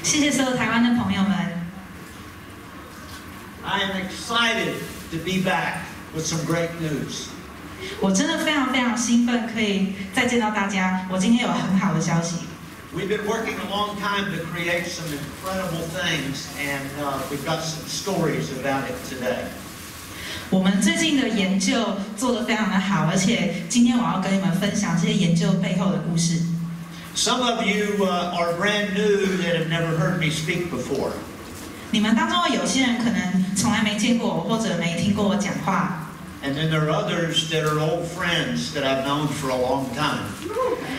谢谢所有台湾的朋友们。I am excited to be back with some great news. 我真的非常兴奋，可以再见到大家。我今天有很好的消息。We've been working a long time to create some incredible things, and we've got some stories about it today. 我们最近的研究做得非常的好，而且今天我要跟你们分享这些研究背后的故事。Some of you are brand new that have never heard me speak before. 你们当中有些人可能从来没见过我，或者没听过我讲话。And then there are others that are old friends that I've known for a long time.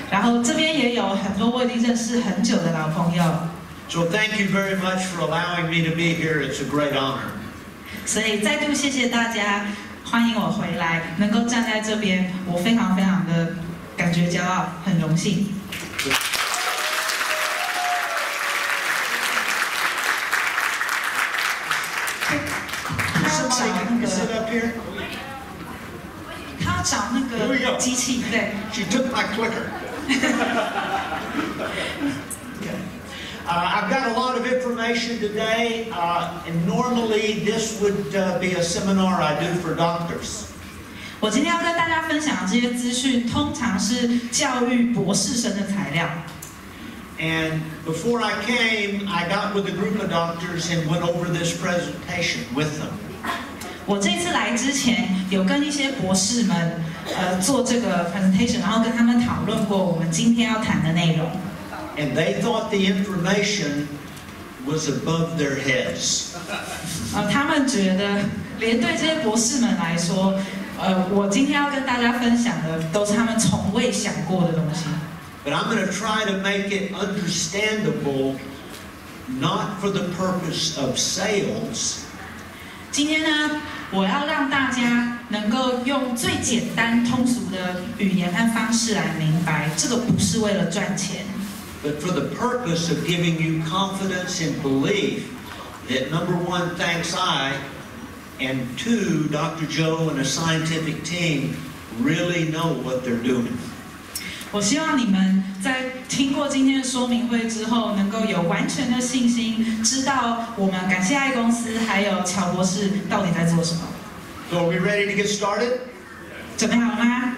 然后这边也有很多我已经认识很久的老朋友。So thank you very much for allowing me to be here. It's a great honor. 所以再度谢谢大家，欢迎我回来，能够站在这边，我非常的感觉骄傲，很荣幸。他找那个机器，对。She took my clicker. I've got a lot of information today, and normally this would be a seminar I do for doctors. 我今天要跟大家分享的这些资讯，通常是教育博士生的材料。And before I came, I got with a group of doctors and went over this presentation with them. 我这次来之前，有跟一些博士们做这个 presentation， 然后跟他们讨论过我们今天要谈的内容。And they thought the information was above their heads. 他们觉得，连对这些博士们来说，我今天要跟大家分享的，都是他们从未想过的东西。But I'm going to try to make it understandable, not for the purpose of sales. 今天呢，我要让大家能够用最简单通俗的语言和方式来明白，这个不是为了赚钱。But for the purpose of giving you confidence and belief that number one, thanks I, and two, Dr. Joe and a scientific team really know what they're doing. 我希望你们在听过今天的说明会之后，能够有完全的信心，知道我们感谢爱公司还有乔博士到底在做什么。So are we ready to get started? 准备好了吗？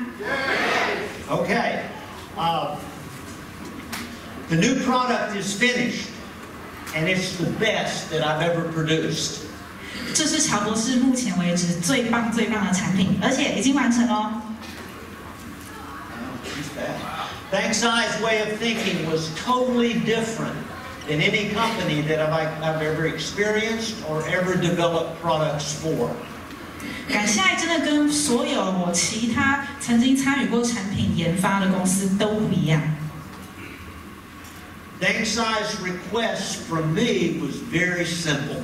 Okay. The new product is finished, and it's the best that I've ever produced. 这是乔博士目前为止最棒的产品，而且已经完成了。Thanks I's way of thinking was totally different than any company that I've ever experienced or ever developed products for. 感谢爱真的跟所有我其他曾经参与过产品研发的公司都不一样。Thanks I's request from me was very simple.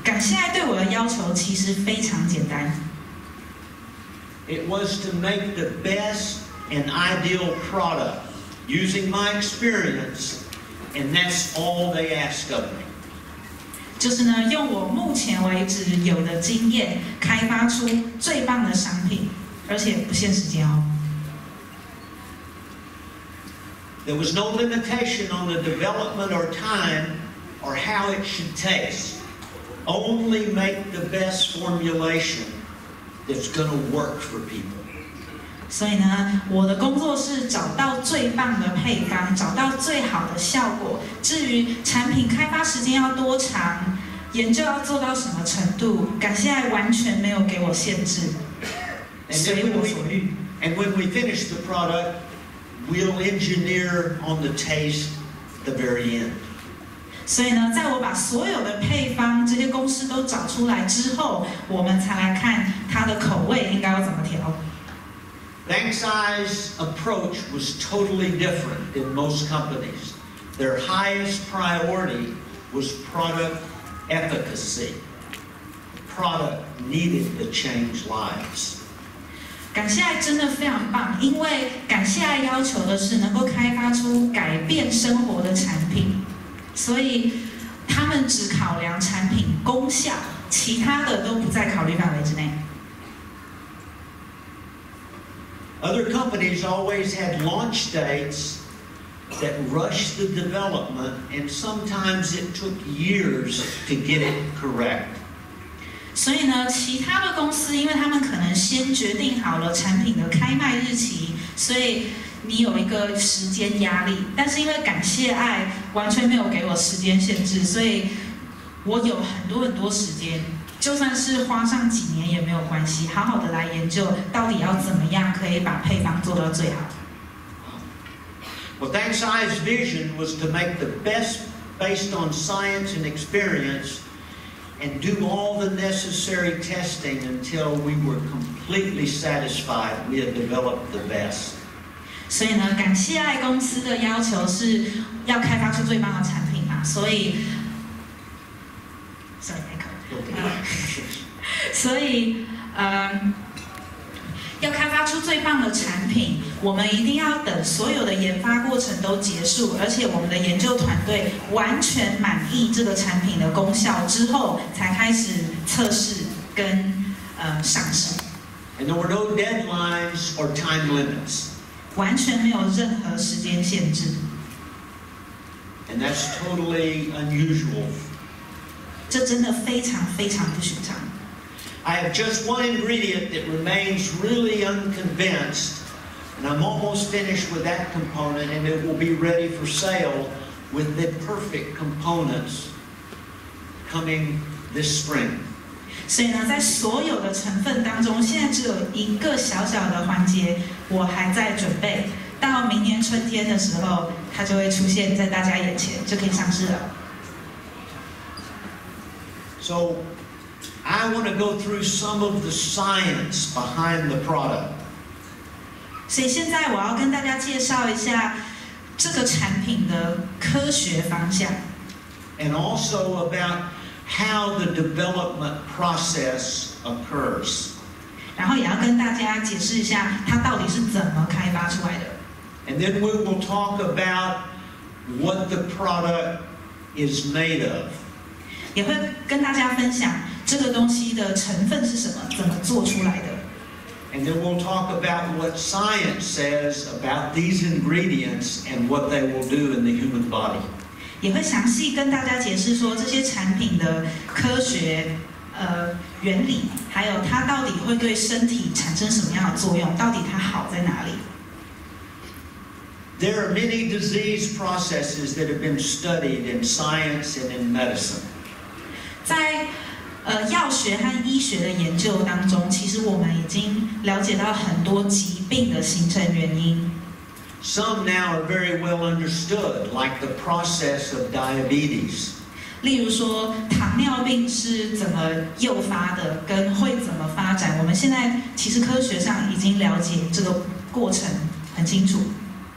感谢爱对我的要求其实非常简单。It was to make the best an ideal product using my experience, and that's all they ask of me. 就是呢，用我目前为止有的经验，开发出最棒的商品，而且不限时间哦。There was no limitation on the development or time or how it should taste. Only make the best formulation that's going to work for people. 所以呢，我的工作是找到最棒的配方，找到最好的效果。至于产品开发时间要多长，研究要做到什么程度，感谢爱完全没有给我限制，随我所欲。And when we finish the product, we'll engineer on the taste at the very end. 所以呢，在我把所有的配方这些公式都找出来之后，我们才来看它的口味应该要怎么调。Thanks I's approach was totally different than most companies. Their highest priority was product efficacy. The product needed to change lives. 感谢爱真的非常棒，因为感谢爱要求的是能够开发出改变生活的产品，所以他们只考量产品功效，其他的都不在考虑范围之内。Other companies always had launch dates that rushed the development, and sometimes it took years to get it correct. 所以呢，其他的公司，因为他们可能先决定好了产品的开卖日期，所以你有一个时间压力。但是因为感谢爱完全没有给我时间限制，所以我有很多时间，就算是花上几年也没有关系，好好的来研究到底要怎么样可以把配方做到最好。Well, Thanks I's vision was to make the best based on science and experience, and do all the necessary testing until we were completely satisfied we had developed the best. 所以呢，感谢爱公司的要求是要开发出最棒的产品嘛，所以要开发出最棒的产品，我们一定要等所有的研发过程都结束，而且我们的研究团队完全满意这个产品的功效之后，才开始测试跟上市。And there were no deadlines or time limits. 完全没有任何时间限制。And that's totally unusual. 这真的非常非常不寻常。I have just one ingredient that remains really unconvinced, and I'm almost finished with that component, and it will be ready for sale with the perfect components coming this spring. 所以呢，在所有的成分当中，现在只有一个小小的环节，我还在准备。到明年春天的时候，它就会出现在大家眼前，就可以上市了。So, I want to go through some of the science behind the product. 所以现在我要跟大家介绍一下这个产品的科学方向。And also about how the development process occurs. 然后也要跟大家解释一下它到底是怎么开发出来的。And then we will talk about what the product is made of. 也会跟大家分享这个东西的成分是什么，怎么做出来的。And then we'll talk about what science says about these ingredients and what they will do in the human body. 也会详细跟大家解释说这些产品的科学原理，还有它到底会对身体产生什么样的作用，到底它好在哪里。There are many disease processes that have been studied in science and in medicine. 在药学和医学的研究当中，其实我们已经了解到很多疾病的形成原因。Some now are very well understood, like the process of diabetes. 例如说，糖尿病是怎么诱发的，跟会怎么发展，我们现在其实科学上已经了解这个过程很清楚。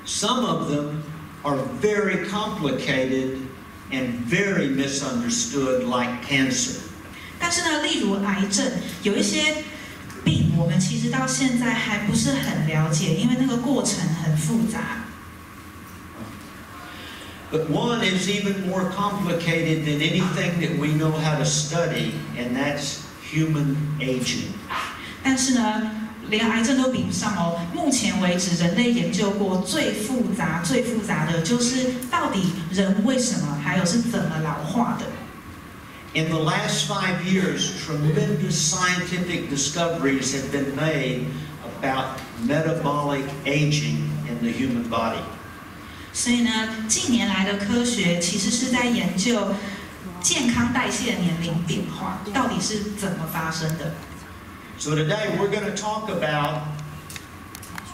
Some of them are very complicated and very misunderstood, like cancer. 但是呢，例如癌症，有一些病我们其实到现在还不是很了解，因为那个过程很复杂。But one is even more complicated than anything that we know how to study, and that's human aging. 但是呢，连癌症都比不上哦。目前为止，人类研究过最复杂的就是到底人为什么，还有是怎么老化的。In the last 5 years, tremendous scientific discoveries have been made about metabolic aging in the human body. 所以呢，近年来的科学其实是在研究健康代谢年龄变化到底是怎么发生的。So today we're going to talk about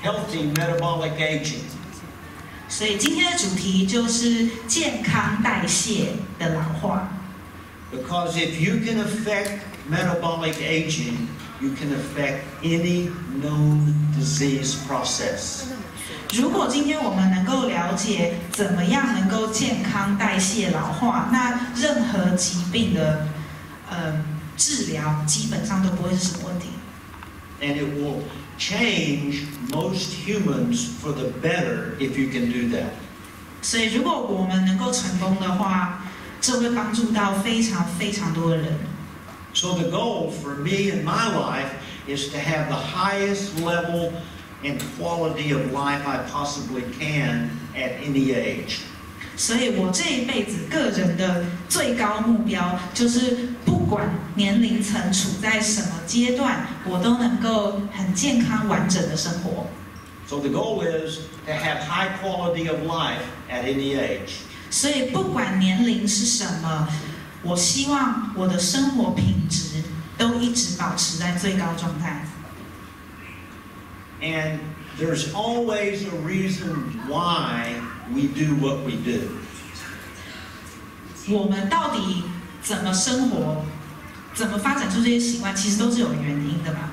healthy metabolic aging. 所以今天的主题就是健康代谢的老化。Because if you can affect metabolic aging, you can affect any known disease process. 如果今天我们能够了解怎么样能够健康代谢老化，那任何疾病的治疗基本上都不会是什么问题。And it will change most humans for the better if you can do that. 所以如果我们能够成功的话，这会帮助到非常非常多的人。So the goal for me in my life is to have the highest level and quality of life I possibly can at any age. 所以我这一辈子个人的最高目标，就是不管年龄层处在什么阶段，我都能够很健康完整的生活。So the goal is to have high quality of life at any age. 所以不管年龄是什么，我希望我的生活品质都一直保持在最高状态。And there's always a reason why we do what we do. 我们到底怎么生活，怎么发展出这些习惯，其实都是有原因的嘛。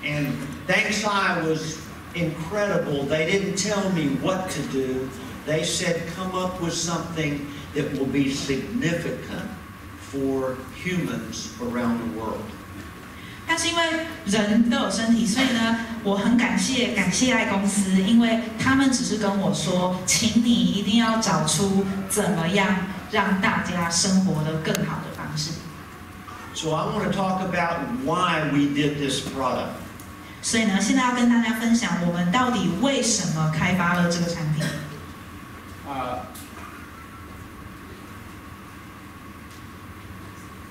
And thanks I was incredible. They didn't tell me what to do. They said, come up with something that will be significant for humans around the world. 但是因为人都有身体，所以呢，我很感谢爱公司，因为他们只是跟我说，请你一定要找出怎么样让大家生活得更好的方式。So I want to talk about why we did this product. 所以呢，现在要跟大家分享我们到底为什么开发了这个产品。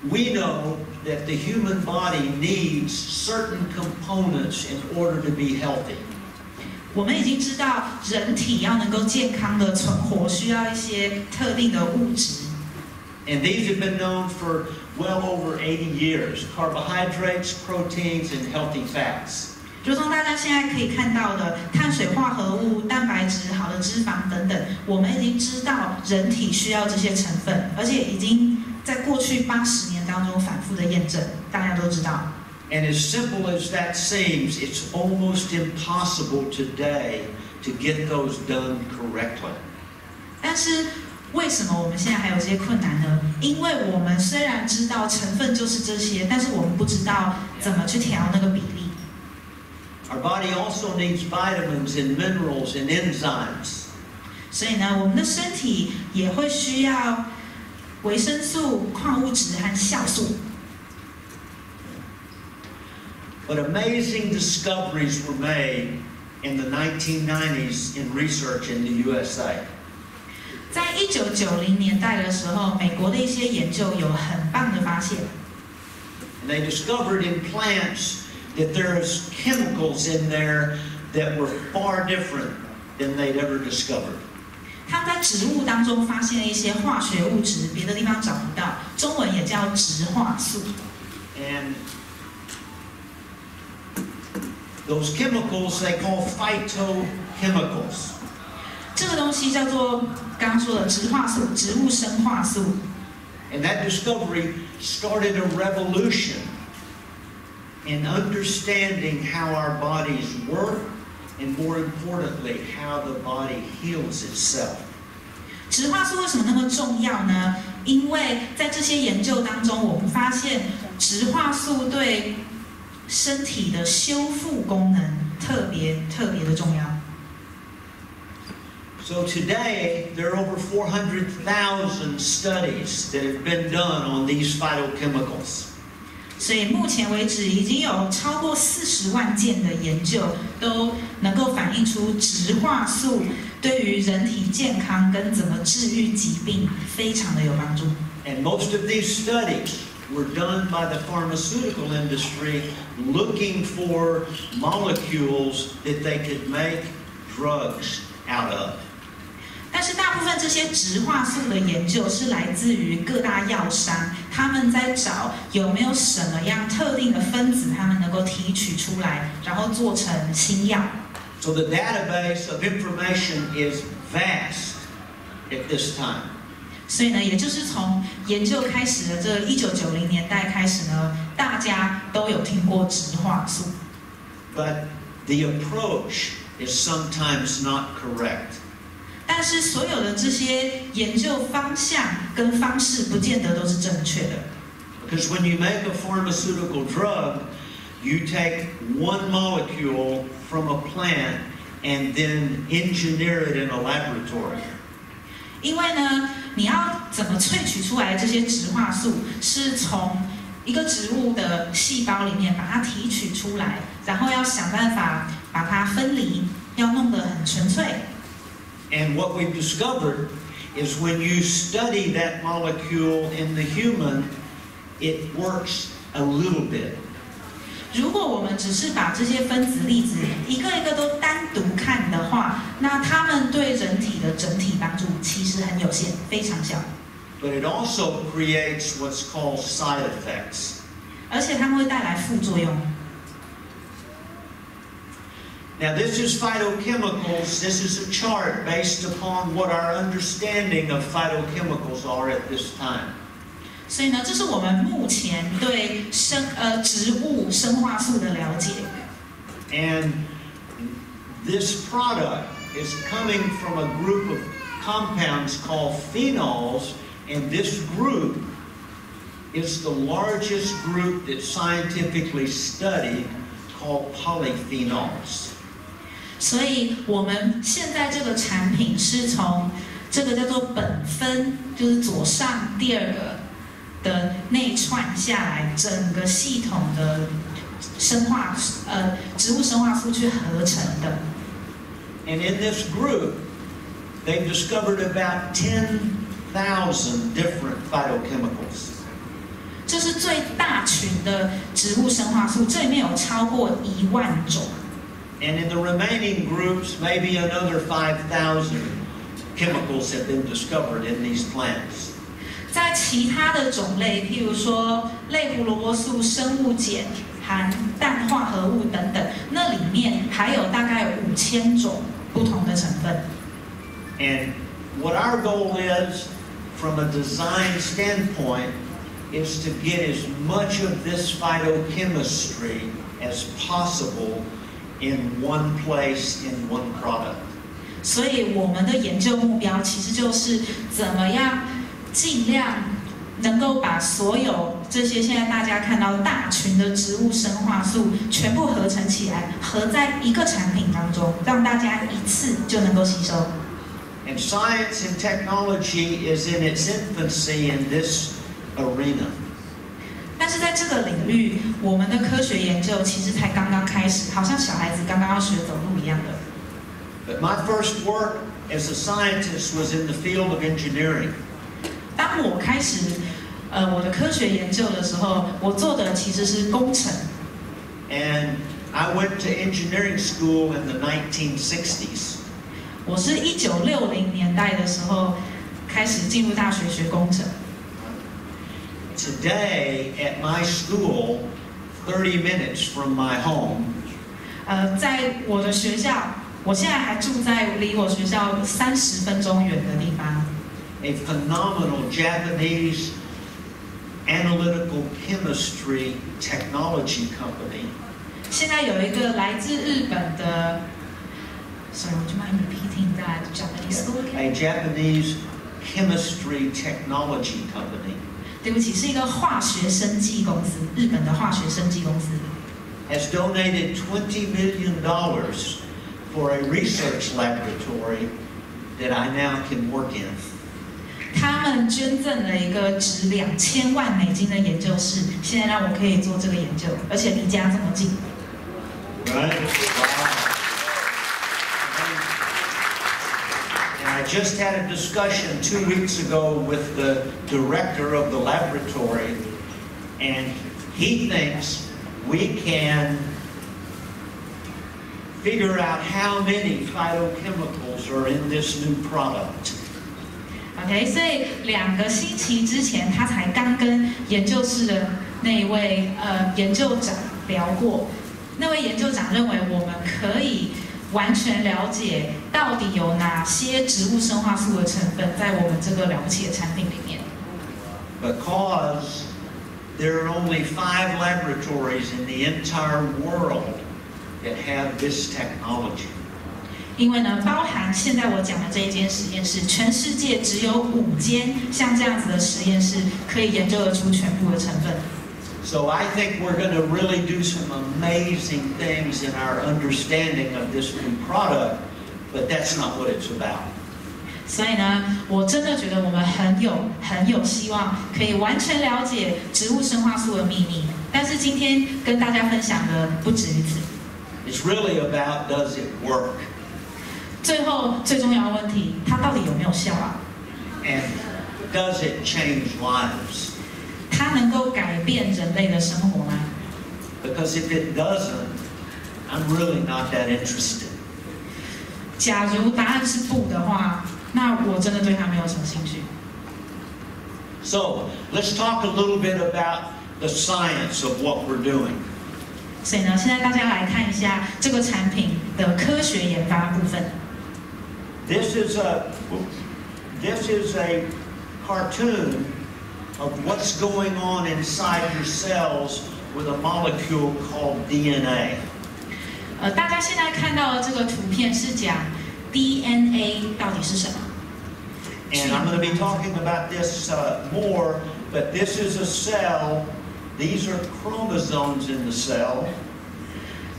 We know that the human body needs certain components in order to be healthy. 我们已经知道，人体要能够健康的存活，需要一些特定的物质。And these have been known for well over 80 years. Carbohydrates, proteins, and healthy fats. 如同大家现在可以看到的，碳水化合物、蛋白质、好的脂肪等等，我们已经知道人体需要这些成分，而且已经在过去80年当中反复的验证，大家都知道。And as simple as that seems, it's almost impossible today to get those done correctly. 但是为什么我们现在还有这些困难呢？因为我们虽然知道成分就是这些，但是我们不知道怎么去调那个比例。Our body also needs vitamins and minerals and enzymes. 所以呢，我们的身体也会需要维生素、矿物质和酵素。But amazing discoveries were made in the 1990s in research in the USA. 在1990年代的时候，美国的一些研究有很棒的发现。And they discovered in plants that there's chemicals in there that were far different than they'd ever discovered. 他们在植物当中发现了一些化学物质，别的地方找不到，中文也叫植化素。And those chemicals they call phytochemicals. 这个东西叫做刚刚说的植化素，植物生化素。And that discovery started a revolution in understanding how our bodies work, and more importantly, how the body heals itself. 植化素为什么那么重要呢？因为在这些研究当中，我们发现植化素对身体的修复功能特别的重要。So today, there are over 400,000 studies that have been done on these phytochemicals. 所以目前为止，已经有超过40万件的研究都能够反映出植化素对于人体健康跟怎么治愈疾病非常的有帮助。And most of these studies were done by the pharmaceutical industry looking for molecules that they could make drugs out of. 但是大部分这些植化素的研究是来自于各大药商，他们在找有没有什么样特定的分子，他们能够提取出来，然后做成新药。So the database of information is vast at this time. 所以呢，也就是从研究开始的这1990年代开始呢，大家都有听过植化素。But the approach is sometimes not correct. 但是所有的这些研究方向跟方式，不见得都是正确的。Because when you make a pharmaceutical drug, you take one molecule from a plant and then engineer it in a laboratory. 因为呢，你要怎么萃取出来这些植化素，是从一个植物的细胞里面把它提取出来，然后要想办法把它分离，要弄得很纯粹。And what we've discovered is when you study that molecule in the human, it works a little bit. 如果我们只是把这些分子粒子一个一个都单独看的话，那它们对人体的整体帮助其实很有限，非常小。But it also creates what's called side effects. 而且它们会带来副作用。Now this is phytochemicals. This is a chart based upon what our understanding of phytochemicals are at this time. 所以呢，这是我们目前对植物生化素的了解。And this product is coming from a group of compounds called phenols, and this group is the largest group that's scientifically studied, called polyphenols. 所以我们现在这个产品是从这个叫做苯酚，就是左上第二个的内串下来，整个系统的植物生化素去合成的。And in this group, they've discovered about 10,000 different phytochemicals. 这是最大群的植物生化素，这里面有超过10000种。And in the remaining groups, maybe another 5,000 chemicals have been discovered in these plants. 在其他的种类，譬如说类胡萝卜素、生物碱、含氮化合物等等，那里面还有大概5000种不同的成分。And what our goal is, from a design standpoint, is to get as much of this phytochemistry as possible in one place, in one product. 所以我们的研究目标其实就是怎么样尽量能够把所有这些现在大家看到大群的植物生化素全部合成起来，合在一个产品当中，让大家一次就能够吸收。And science and technology is in its infancy in this arena. 但是在这个领域，我们的科学研究其实才刚刚开始，好像小孩子刚刚要学走路一样的。But my first work as a scientist was in the field of engineering. 当我开始我的科学研究的时候，我做的其实是工程。And I went to engineering school in the 1960s. 我是1960年代的时候开始进入大学学工程。Today, at my school, 30 minutes from my home, 在我的学校，我现在还住在离我学校30分钟远的地方。a phenomenal Japanese analytical chemistry technology company. 现在有一个来自日本的 ，Sorry, would you mind repeating that Japanese school again? A Japanese chemistry technology company. 对不起，是一个化学生技公司，日本的化学生技公司。Has donated $20 million for a research laboratory that I now can work in. 他们捐赠了一个值$2000万的研究室，现在让我可以做这个研究，而且离家这么近。Right? And I just had a discussion 2 weeks ago with the director of the laboratory, and he thinks we can figure out how many phytochemicals are in this new product. OK， 所以2个星期之前，他才刚跟研究室的那一位研究长聊过。那位研究长认为我们可以完全了解到底有哪些植物生化素的成分在我们这个了不起的产品里面。Because there are only 5 laboratories in the entire world that have this technology. 因为呢，包含现在我讲的这一间实验室，全世界只有5间像这样子的实验室可以研究得出全部的成分。So I think we're going to really do some amazing things in our understanding of this new product, but that's not what it's about. 所以呢，我真的觉得我们很有希望可以完全了解植物生化素的秘密。但是今天跟大家分享的不止于此。It's really about, does it work? 最后最重要的问题，它到底有没有效啊？ And does it change lives? 它能够改变人类的生活吗？ Because if it doesn't, I'm really not that interested. 假如答案是不的话，那我真的对它没有什么兴趣。 So let's talk a little bit about the science of what we're doing. 所以呢，现在大家来看一下这个产品的科学研发部分。 This is a cartoon of what's going on inside your cells with a molecule called DNA. 大家现在看到的这个图片是讲 DNA 到底是什么？ And I'm going to be talking about this more, but this is a cell. These are chromosomes in the cell.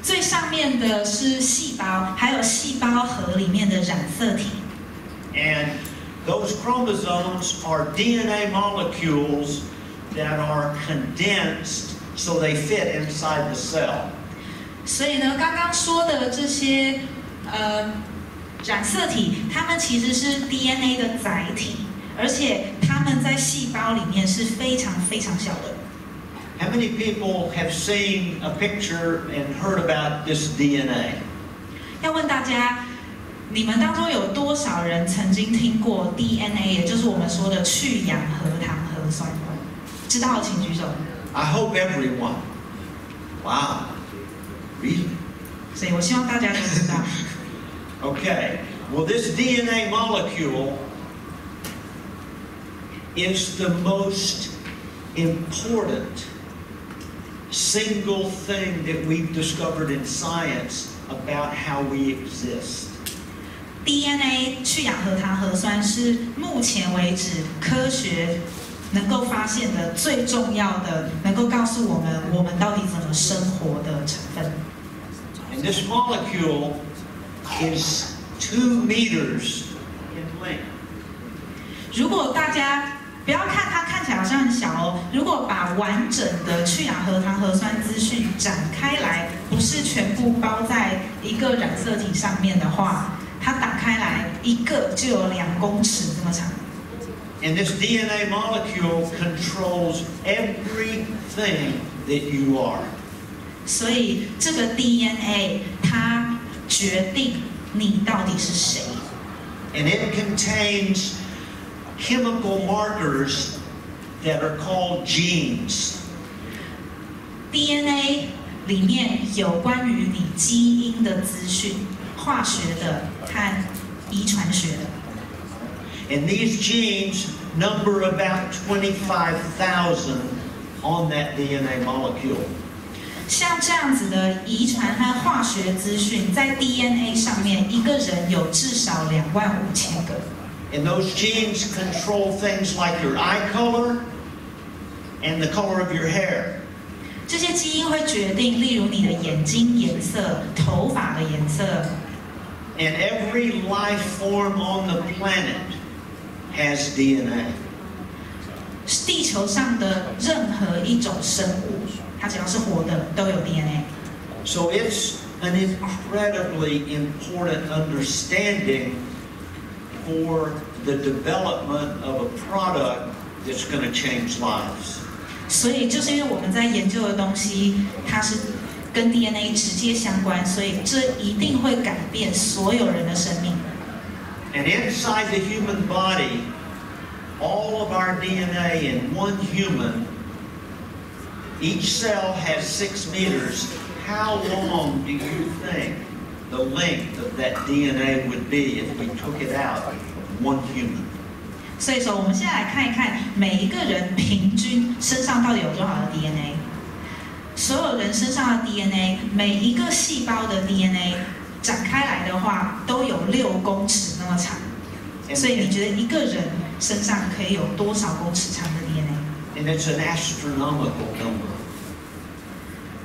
最上面的是细胞，还有细胞核里面的染色体。 And those chromosomes are DNA molecules that are condensed so they fit inside the cell. 所以呢，刚刚说的这些染色体，它们其实是 DNA 的载体，而且它们在细胞里面是非常非常小的。 How many people have seen a picture and heard about this DNA? 要问大家，你们当中有多少人曾经听过 DNA， 也就是我们说的去氧核糖核酸？知道的请举手。 I hope everyone. Wow. Really? 所以我希望大家都知道。 Okay. Well, this DNA molecule is the most important single thing that we've discovered in science about how we exist. DNA 去氧核糖核酸是目前为止科学能够发现的最重要的，能够告诉我们到底怎么生活的成分。 And this molecule is 2 meters in length. 如果大家不要看它看起来好像很小哦，如果把完整的去氧核糖核酸资讯展开来，不是全部包在一个染色体上面的话，它打开来一个就有2公尺这么长。 And this DNA molecule controls everything that you are. 所以这个 DNA 它决定你到底是谁。 And it contains chemical markers that are called genes. DNA 里面有关于你基因的资讯，化学的和遗传学的。 And these genes number about 25,000 on that DNA molecule. 像这样子的遗传和化学资讯，在 DNA 上面，一个人有至少25000个。 And those genes control things like your eye color and the color of your hair. 这些基因会决定，例如你的眼睛颜色、头发的颜色。 And every life form on the planet has DNA. 地球上的任何一种生物，它只要是活的，都有 DNA。 So it's an incredibly important understanding for the development of a product that's going to change lives. 所以就是因为我们在研究的东西，它是跟 DNA 直接相关，所以这一定会改变所有人的生命。 And inside the human body, all of our DNA in one human, each cell has 6 meters. How long do you think the length of that DNA would be if we took it out of one human? 所以说，我们现在来看一看每一个人平均身上到底有多少的 DNA。所有人身上的 DNA， 每一个细胞的 DNA 展开来的话，都有6公尺那么长。所以你觉得一个人身上可以有多少公尺长的 DNA？ And it's an astronomical number.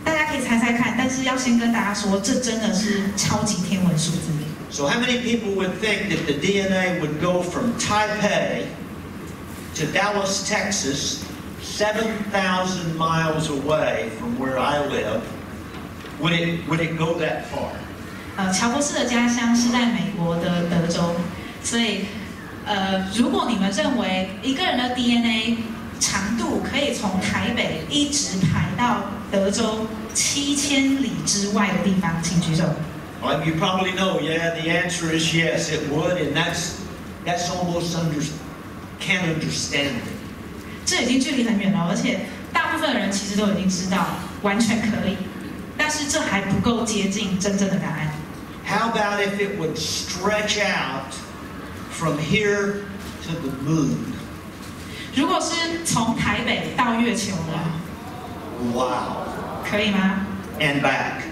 大家可以猜猜看，但是要先跟大家说，这真的是超级天文数字。 So how many people would think that the DNA would go from Taipei to Dallas, Texas, 7,000 miles away from where I live? Would it go that far? 乔博士的家乡是在美国的德州，所以如果你们认为一个人的 DNA 长度可以从台北一直排到德州7000里之外的地方，请举手。Well, you probably know, yeah, the answer is yes, it would, and that's almost can't understand it. 这已经距离很远了，而且大部分的人其实都已经知道，完全可以，但是这还不够接近真正的答案。How about if it would stretch out from here to the moon? 如果是从台北到月球呢？ Wow. 可以吗？ And back.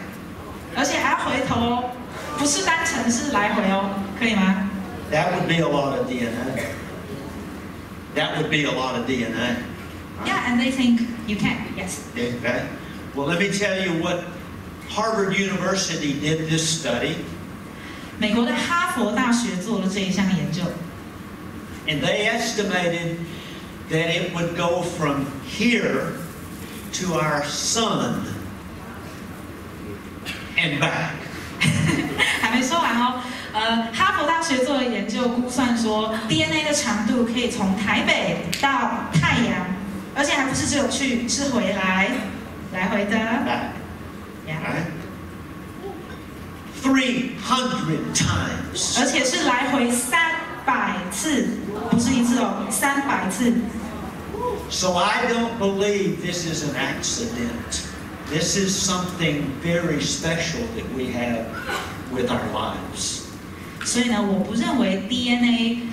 而且还要回头哦，不是单程，是来回哦，可以吗？ That would be a lot of DNA. That would be a lot of DNA. Yeah, and they think you can. Yes. Okay. Well, let me tell you what Harvard University did this study. 美国的哈佛大学做了这一项研究， And they estimated that it would go from here to our sun and back. 还没说完哦。哈佛大学做的研究估算说 ，DNA 的长度可以从台北到太阳，而且还不是只有去，是回来，来回的。Back. Yeah. Right? 300 times. 而且是来回300次，不是一次哦，300次。So I don't believe this is an accident. This is something very special that we have with our lives. 所以呢，我不认为 DNA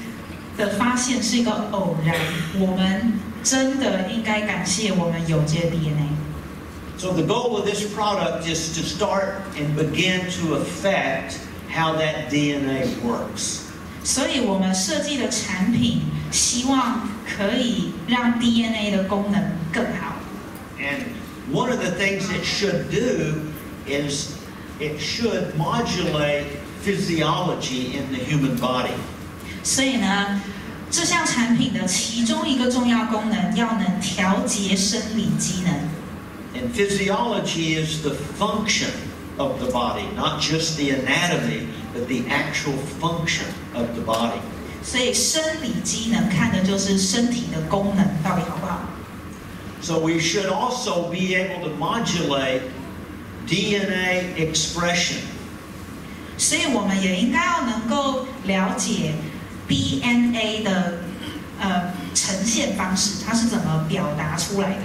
的发现是一个偶然，我们真的应该感谢我们有这 DNA。So the goal of this product is to start and begin to affect how that DNA works. 所以我们设计的产品，希望可以让 DNA 的功能更好。And one of the things it should do is it should modulate physiology in the human body. 所以呢，这项产品的其中一个重要功能，要能调节生理机能。And physiology is the function of the body, not just the anatomy, but the actual function of the body. 所以生理机能看的就是身体的功能到底好不好。So we should also be able to modulate DNA expression. 所以我们也应该要能够了解 DNA 的呈现方式，它是怎么表达出来的。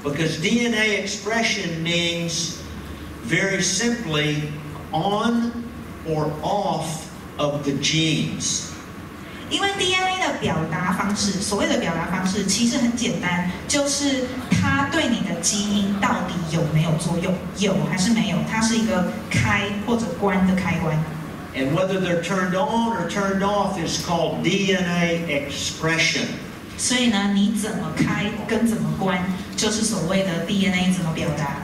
Because DNA expression means very simply on or off of the genes. 因为 DNA 的表达方式，所谓的表达方式其实很简单，就是它对你的基因到底有没有作用，有还是没有，它是一个开或者关的开关。And whether they're turned on or turned off is called DNA expression. 所以呢，你怎么开跟怎么关，就是所谓的 DNA 怎么表达。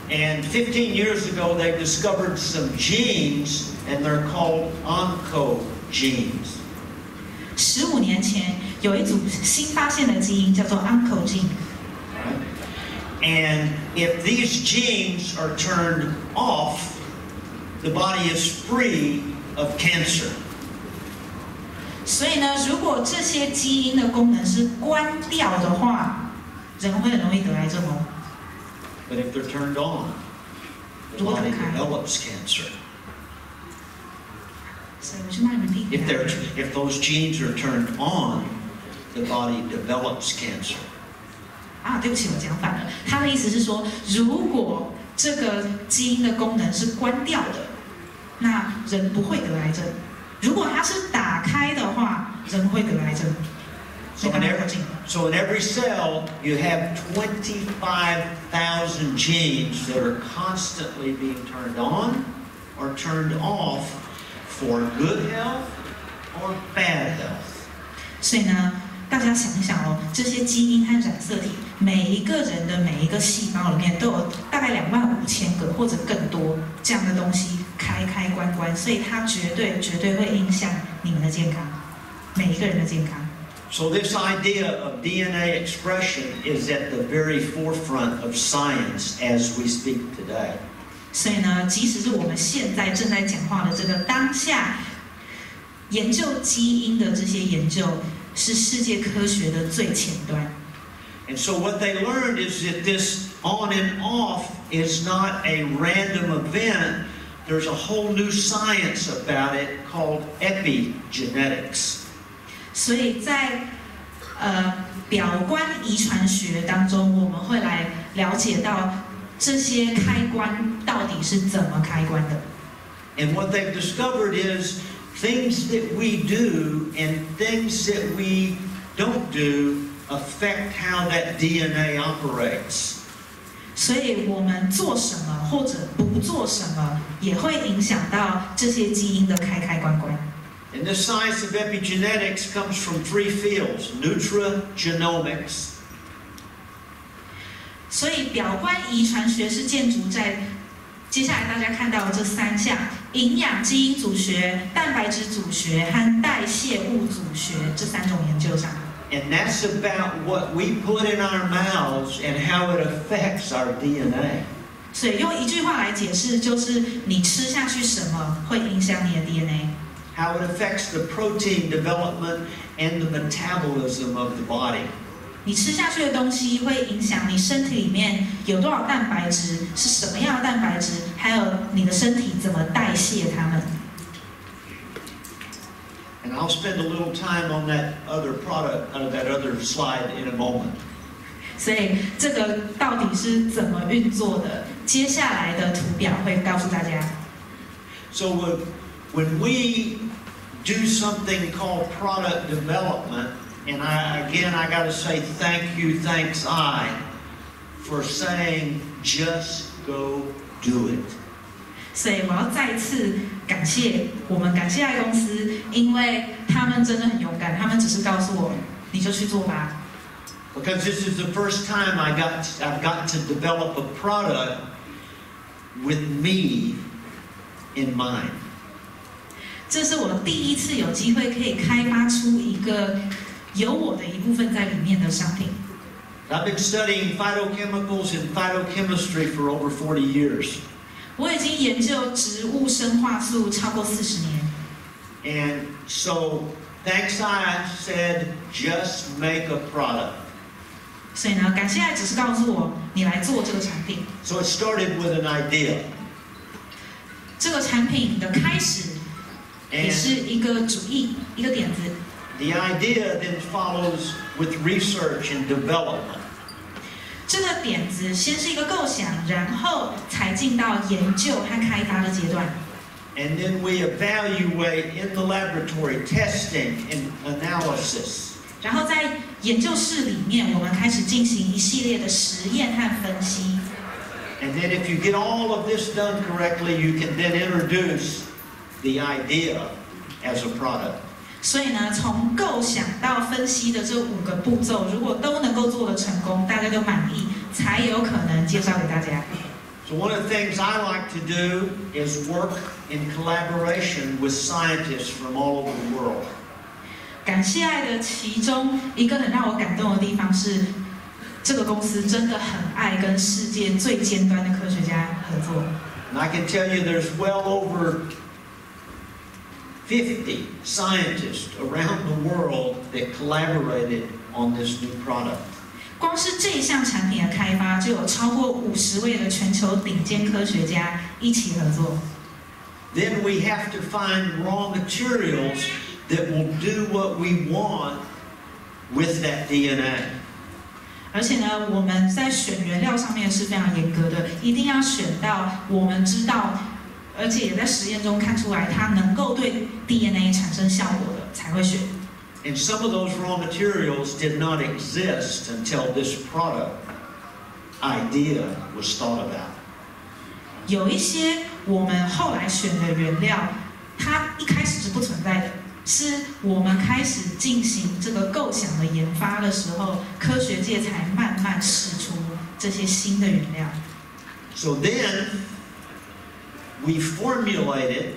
And 15 years ago, they discovered some genes, and they're called oncogenes. 15年前，有一组新发现的基因叫做 oncogene。And if these genes are turned off, the body is free of cancer. 所以呢，如果这些基因的功能是关掉的话，人会很容易得癌症哦。But if they're turned on, the body develops cancer. 所以我去帮你们听。If those genes are turned on, the body develops cancer. 啊，对不起，我讲反了。他的意思是说，如果这个基因的功能是关掉的，那人不会得癌症。如果它是打开的话，人会得癌症。So in every cell, you have 25,000 genes that are constantly being turned on or turned off for good health or bad health. 所以呢，大家想一想哦，这些基因和染色体，每一个人的每一个细胞里面都有大概25000个或者更多这样的东西开关，所以它绝对会影响你们的健康，每一个人的健康。So this idea of DNA expression is at the very forefront of science as we speak today. 所以呢，即使是我们现在正在讲话的这个当下，研究基因的这些研究是世界科学的最前端。And so what they learned is that this on and off is not a random event. There's a whole new science about it called epigenetics. 所以在表观遗传学当中，我们会来了解到这些开关到底是怎么开关的。And what they've discovered is things that we do and things that we don't do affect how that DNA operates. 所以我们做什么或者不做什么，也会影响到这些基因的开关关。And the science of epigenetics comes from 3 fields: nutrigenomics. 所以表观遗传学是建筑在接下来大家看到的这3项：营养基因组学、蛋白质组学和代谢物组学这3种研究上。And that's about what we put in our mouths and how it affects our DNA. 所以用一句话来解释，就是你吃下去什么会影响你的 DNA。How it affects the protein development and the metabolism of the body. 你吃下去的东西会影响你身体里面有多少蛋白质，是什么样的蛋白质，还有你的身体怎么代谢它们。And I'll spend a little time on that other product, that other slide in a moment. 所以这个到底是怎么运作的？接下来的图表会告诉大家。So when we do something called product development, and I got to say thank you, thanks I, for saying just go do it. 所以我要再次感谢我们感谢爱公司，因为他们真的很勇敢，他们只是告诉我，你就去做吧。Because this is the first time I've got to develop a product with me in mind. 这是我第一次有机会可以开发出一个有我的一部分在里面的商品。I've been studying phytochemicals and phytochemistry for over 40 years. 我已经研究植物生化素超过40年。And so, thanks I said, just make a product. 所以呢，感谢爱只是告诉我，你来做这个产品。So it started with an idea. 这个产品的开始也是一个主意，一个点子。The idea then follows with research and development. 这个点子先是一个构想，然后才进到研究和开发的阶段。And then we evaluate in the laboratory, testing and analysis. 然后在研究室里面，我们开始进行一系列的实验和分析。And then if you get all of this done correctly, you can then introduce the idea as a product. 所以呢，从构想到分析的这5个步骤，如果都能够做得成功，大家都满意，才有可能介绍给大家。So one of the things I like to do is work in collaboration with scientists from all over the world. 感谢爱的其中一个很让我感动的地方是，这个公司真的很爱跟世界最尖端的科学家合作。And I can tell you there's well over 50 scientists around the world that collaborated on this new product. 光是这一项产品的开发，就有超过50位的全球顶尖科学家一起合作。Then we have to find raw materials that will do what we want with that DNA. 而且呢，我们在选原料上面是非常严格的，一定要选到我们知道，而且也在实验中看出来它能够对 DNA 产生效果的才会选。And some of those raw materials did not exist until this product idea was thought about. 有一些我们后来选的原料，它一开始是不存在的，是我们开始进行这个构想的研发的时候，科学界才慢慢释出这些新的原料。So then we formulate it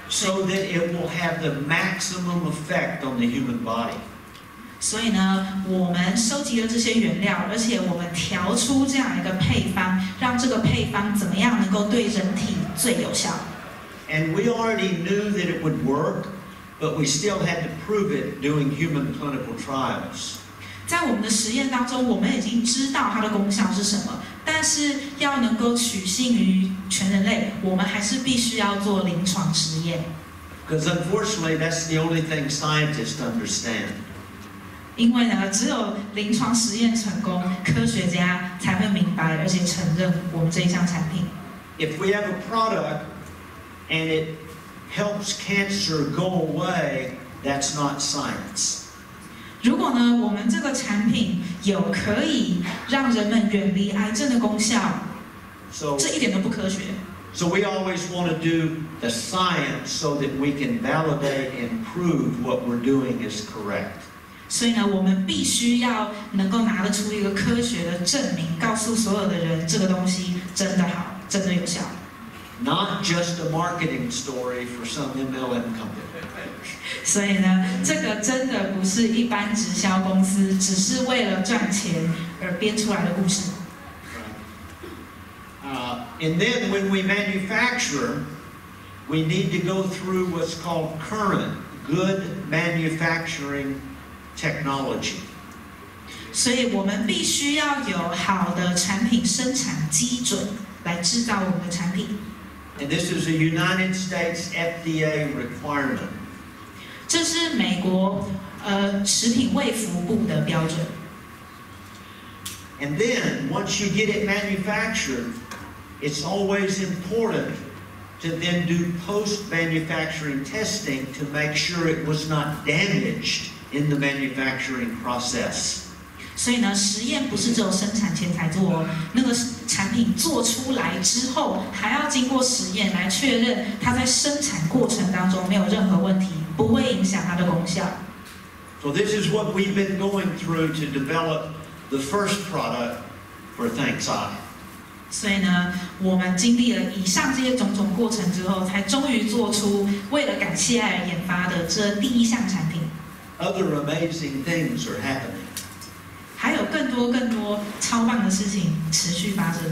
so that it will have the maximum effect on the human body. 所以呢，我们收集了这些原料，而且我们调出这样一个配方，让这个配方怎么样能够对人体最有效。And we already knew that it would work, but we still had to prove it doing human clinical trials. 在我们的实验当中，我们已经知道它的功效是什么，但是要能够取信于全人类，我们还是必须要做临床实验。Because unfortunately, that's the only thing scientists understand. 因为呢，只有临床实验成功，科学家才会明白而且承认我们这一项产品。If we have a product and it helps cancer go away, that's not science. 如果呢，我们这个产品有可以让人们远离癌症的功效，这一点都不科学。So we always want to do the science so that we can validate and prove what we're doing is correct. 所以呢，我们必须要能够拿得出一个科学的证明，告诉所有的人这个东西真的好，真的有效。Not just a marketing story for some MLM company. 所以呢，这个真的不是一般直销公司只是为了赚钱而编出来的故事。And then when we manufacture, we need to go through what's called current good manufacturing technology. 所以我们必须要有好的产品生产基准来制造我们的产品。And this is a United States FDA requirement. 这是美国食品卫福部的标准。And then once you get it manufactured, it's always important to then do post-manufacturing testing to make sure it was not damaged in the manufacturing process. 所以呢，实验不是只有生产前才做哦，那个产品做出来之后，还要经过实验来确认它在生产过程当中没有任何问题，不会影响它的功效。So this is what we've been going through to develop the first product for ThanksI. 所以呢，我们经历了以上这些种种过程之后，才终于做出为了感谢爱而研发的这第一项产品。Other amazing things are happening. 还有更多超棒的事情持续发生。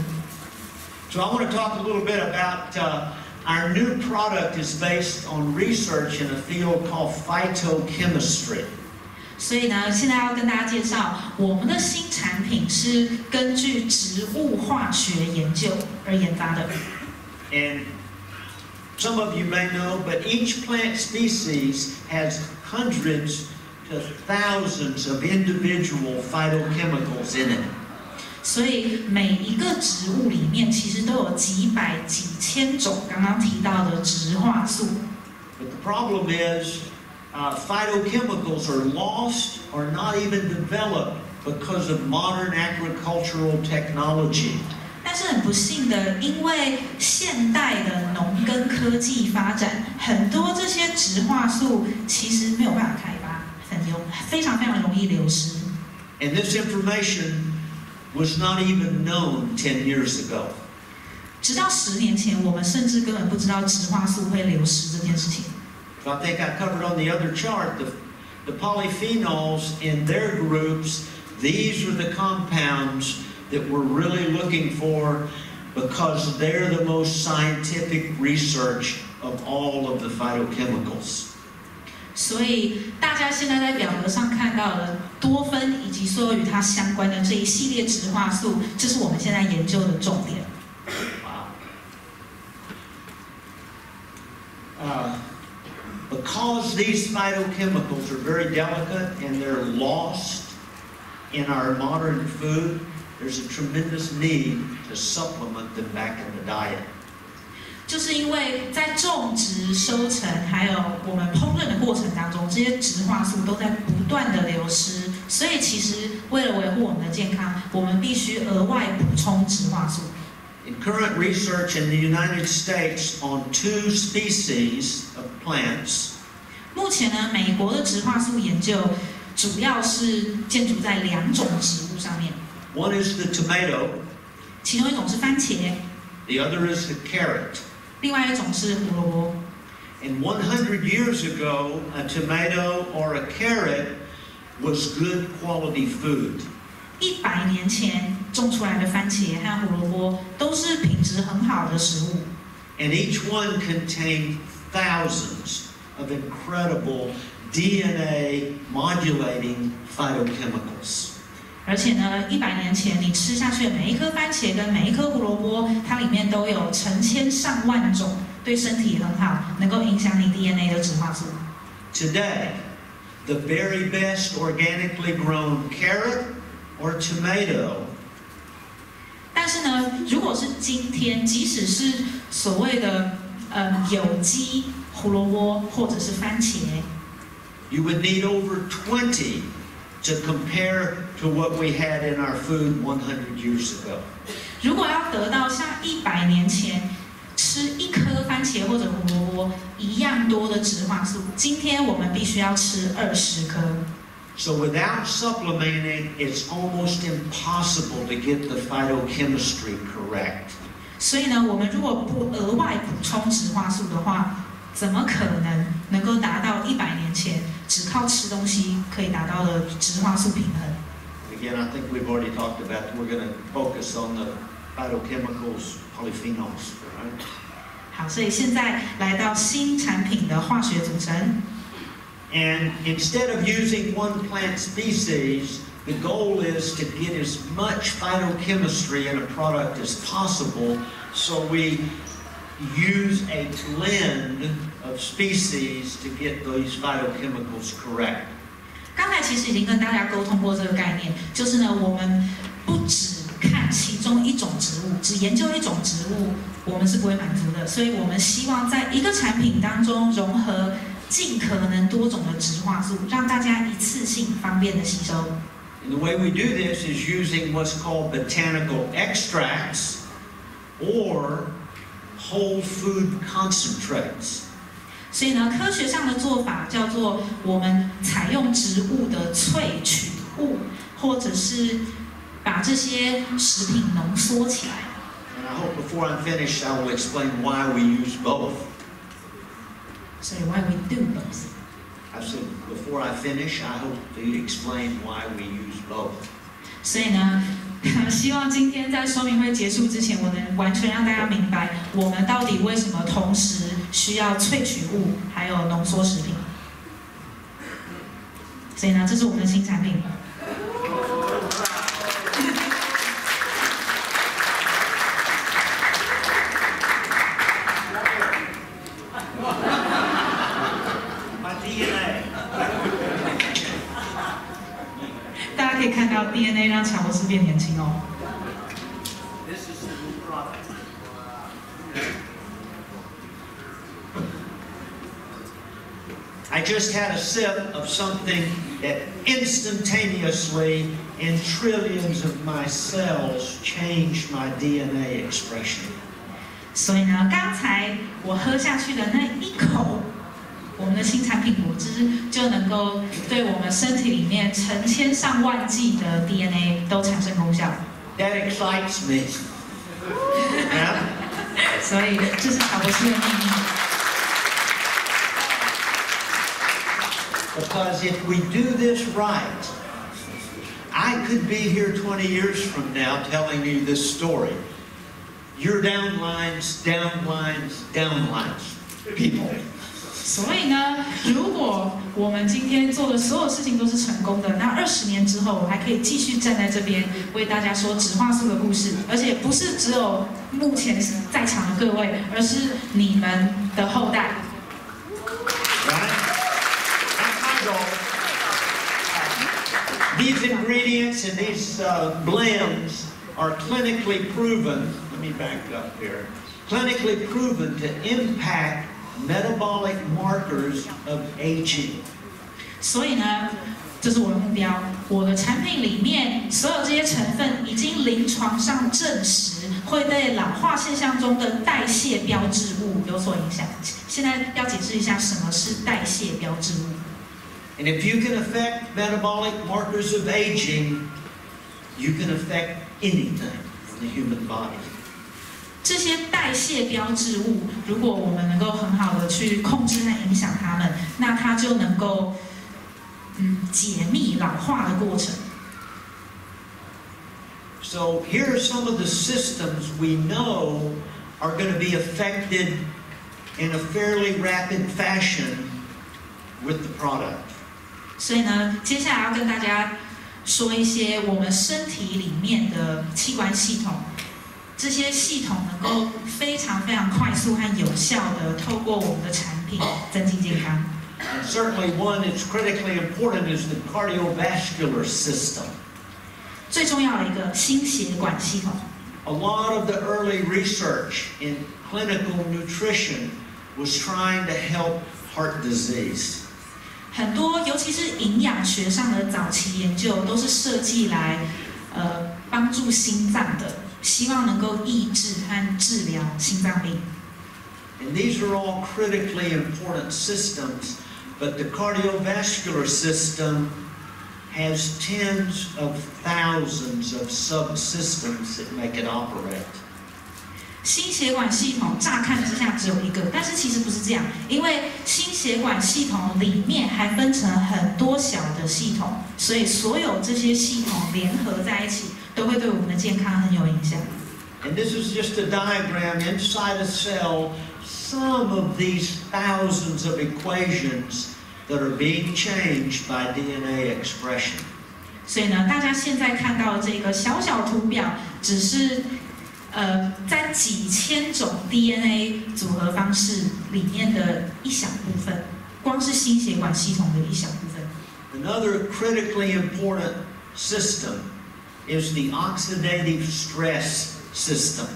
So I want to talk a little bit about our new product is based on research in a field called phytochemistry. 所以呢，现在要跟大家介绍我们的新产品是根据植物化学研究而研发的。And some of you may know, but each plant species has hundreds to thousands of individual phytochemicals in it. 所以每一个植物里面其实都有几百几千种刚刚提到的植化素。But the problem is, phytochemicals are lost or not even developed because of modern agricultural technology. 但是很不幸的，因为现代的农耕科技发展，很多这些植化素其实没有办法开发，非常容易流失。And this information was not even known 10 years ago. 直到10年前，我们甚至根本不知道植化素会流失这件事情。So I think I covered on the other chart the polyphenols in their groups. These are the compounds that we're really looking for because they're the most scientific research of all of the phytochemicals. 所以大家现在在表格上看到了多酚以及所有与它相关的这一系列植化素，这是我们现在研究的重点。Because these phytochemicals are very delicate and they're lost in our modern food, there's a tremendous need to supplement them back in the diet. 就是因为在种植、收成还有我们烹饪的过程当中，这些植化素都在不断的流失，所以其实为了维护我们的健康，我们必须额外补充植化素。In current research in the United States on 2 species of plants, 目前呢，美国的植化素研究主要是建筑在2种植物上面。one is the tomato, 其中一种是番茄， the other is the carrot. 另外一种是胡萝卜。And 100 years ago, a tomato or a carrot was good quality food. 100年前种出来的番茄和胡萝卜都是品质很好的食物， And each one contained thousands of incredible DNA modulating phytochemicals. 而且呢，100年前你吃下去的每一颗番茄跟每一颗胡萝卜，它里面都有成千上万种对身体很好、能够影响你 DNA 的植化素。 Today, the very best organically grown carrot or tomato 但是呢，如果是今天，即使是所谓的有机胡萝卜或者是番茄， you would need over 20 to compare to what we had in our food 100 years ago. 如果要得到像100年前吃1颗番茄或者胡萝卜一样多的植化素，今天我们必须要吃20颗。 So without supplementing, it's almost impossible to get the phytochemistry correct. 所以呢，我们如果不额外补充植化素的话，怎么可能够达到100年前只靠吃东西可以达到的植化素平衡？ Again, I think we've already talked about we're going to focus on the phytochemicals, polyphenols, right? 好，所以现在来到新产品的化学组成。 And instead of using one plant species, the goal is to get as much phytochemistry in a product as possible, so we use a blend of species to get those phytochemicals correct. 刚才其实已经跟大家沟通过这个概念，就是呢，我们不只看其中一种植物，只研究一种植物，我们是不会满足的。所以我们希望在一个产品当中融合尽可能多种的植化素，让大家一次性方便的吸收。 And the way we do this is using what's called botanical extracts or whole food concentrates. 所以呢，科学上的做法叫做我们采用植物的萃取物，或者是把这些食品浓缩起来。 And I hope before I'm finished, I will explain why we use both. 所以 why we do both? I said before I finish, I hope to explain why we use both. 所以呢，希望今天在说明会结束之前，我能完全让大家明白，我们到底为什么同时需要萃取物还有浓缩食品。所以呢，这是我们的新产品。 大家可以看到 DNA 让乔博士变年轻哦。 I just had a sip of something that instantaneously, in trillions of my cells, changed my DNA expression. 所以呢，刚才我喝下去的那一口，我们的新产品果汁就能够对我们身体里面成千上万计的 DNA 都产生功效。 That excites me. Yeah? 所以这是乔博士的秘密。 Because if we do this right, I could be here 20 years from now telling you this story. You're downlines, downlines, downlines people. 所以呢，如果我们今天做的所有事情都是成功的，那20年之后，我还可以继续站在这边为大家说植化素的故事，而且不是只有目前在场的各位，而是你们的后代。 These ingredients and these blends are clinically proven, let me back up here, clinically proven to impact metabolic markers of aging. 所以呢，这是我的目标。我的产品里面所有这些成分已经临床上证实会对老化现象中的代谢标志物有所影响。现在要解释一下什么是代谢标志物。 And if you can affect metabolic markers of aging, you can affect anything in the human body. 这些代谢标志物，如果我们能够很好的去控制和影响它们，那它就能够解密老化的过程。So here are some of the systems we know are going to be affected in a fairly rapid fashion with the product. 所以呢，接下来要跟大家说一些我们身体里面的器官系统，这些系统能够非常非常快速和有效的透过我们的产品增进健康。And certainly one that's critically important is the cardiovascular system. 最重要的一个心血管系统。A lot of the early research in clinical nutrition was trying to help heart disease. 很多，尤其是营养学上的早期研究，都是设计来帮助心脏的，希望能够抑制和治疗心脏病。And these are all critically important systems, but the cardiovascular system has tens of thousands of subsystems that make it operate. 心血管系统乍看之下只有一个，但是其实不是这样，因为心血管系统里面还分成很多小的系统，所以所有这些系统联合在一起，都会对我们的健康很有影响。And this is just a diagram inside a cell, some of these thousands of equations that are being changed by DNA expression. 所以呢，大家现在看到的这个小小图表，只是在几千种 DNA 组合方式里面的一小部分，光是心血管系统的一小部分。Another critically important system is the oxidative stress system.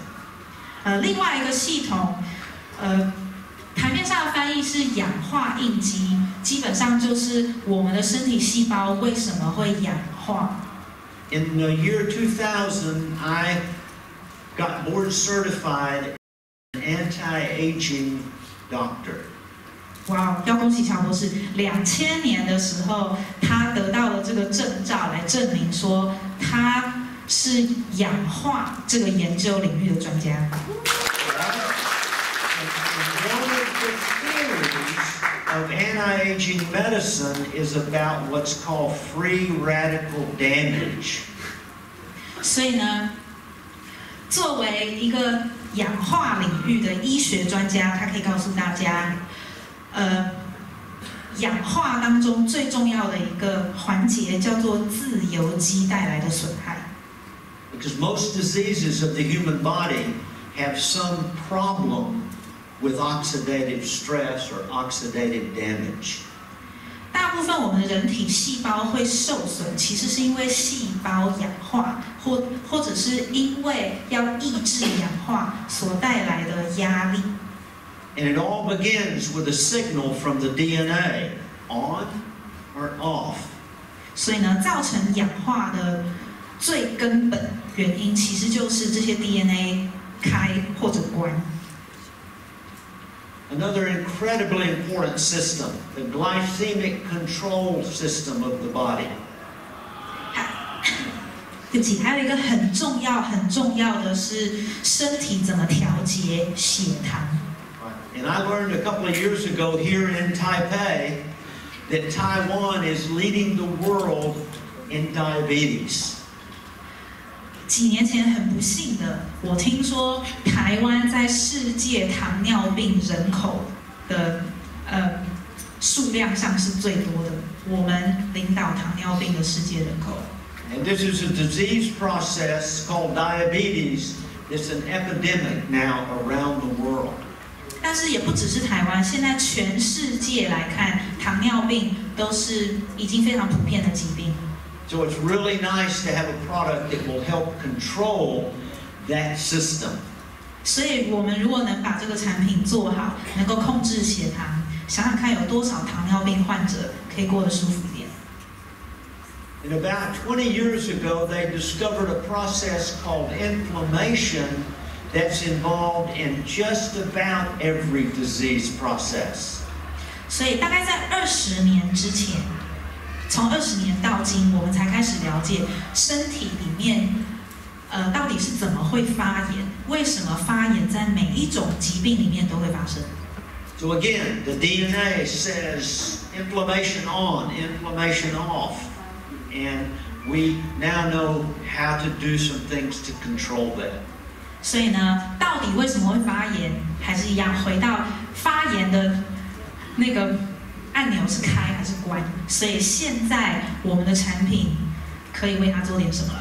另外一个系统，台面上的翻译是氧化应激，基本上就是我们的身体细胞为什么会氧化。In the year 2000, I got board certified as an anti-aging doctor. 哇，要恭喜乔博士！2000年的时候，他得到了这个证照，来证明说他是氧化这个研究领域的专家。Of anti-aging medicine is about what's called free radical damage. 所以呢，作为一个氧化领域的医学专家，他可以告诉大家，氧化当中最重要的一个环节叫做自由基带来的损害。Because most diseases of the human body have some problem with oxidative stress or oxidative damage. 大部分我们的人体细胞会受损，其实是因为细胞氧化，或者是因为要抑制氧化所带来的压力。And it all begins with a signal from the DNA, on or off. 所以呢，造成氧化的最根本原因，其实就是这些 DNA 开或者关。Another incredibly important system, the glycemic control system of the body. 对不起，还有一个很重要的是身体怎么调节血糖。And I learned a couple of years ago here in Taipei that Taiwan is leading the world in diabetes. 几年前很不幸的，我听说台湾在世界糖尿病人口的数量上是最多的，我们领导糖尿病的世界人口。And this is a disease process called diabetes. It's an epidemic now around the world. 但是也不只是台湾，现在全世界来看，糖尿病都是已经非常普遍的疾病。So it's really nice to have a product that will help control that system. 所以我们如果能把这个产品做好，能够控制血糖，想想看有多少糖尿病患者可以过得舒服一点。And about 20 years ago, they discovered a process called inflammation that's involved in just about every disease process. 所以大概在20年之前，从20年到今，我们才开始了解身体里面，到底是怎么会发炎，为什么发炎在每一种疾病里面都会发生。So again, the DNA says inflammation on, inflammation off. And we now know how to do some things to control that. 所以呢，到底为什么会发炎？还是一样，回到发炎的那个按钮是开还是关？所以现在我们的产品可以为它做点什么了？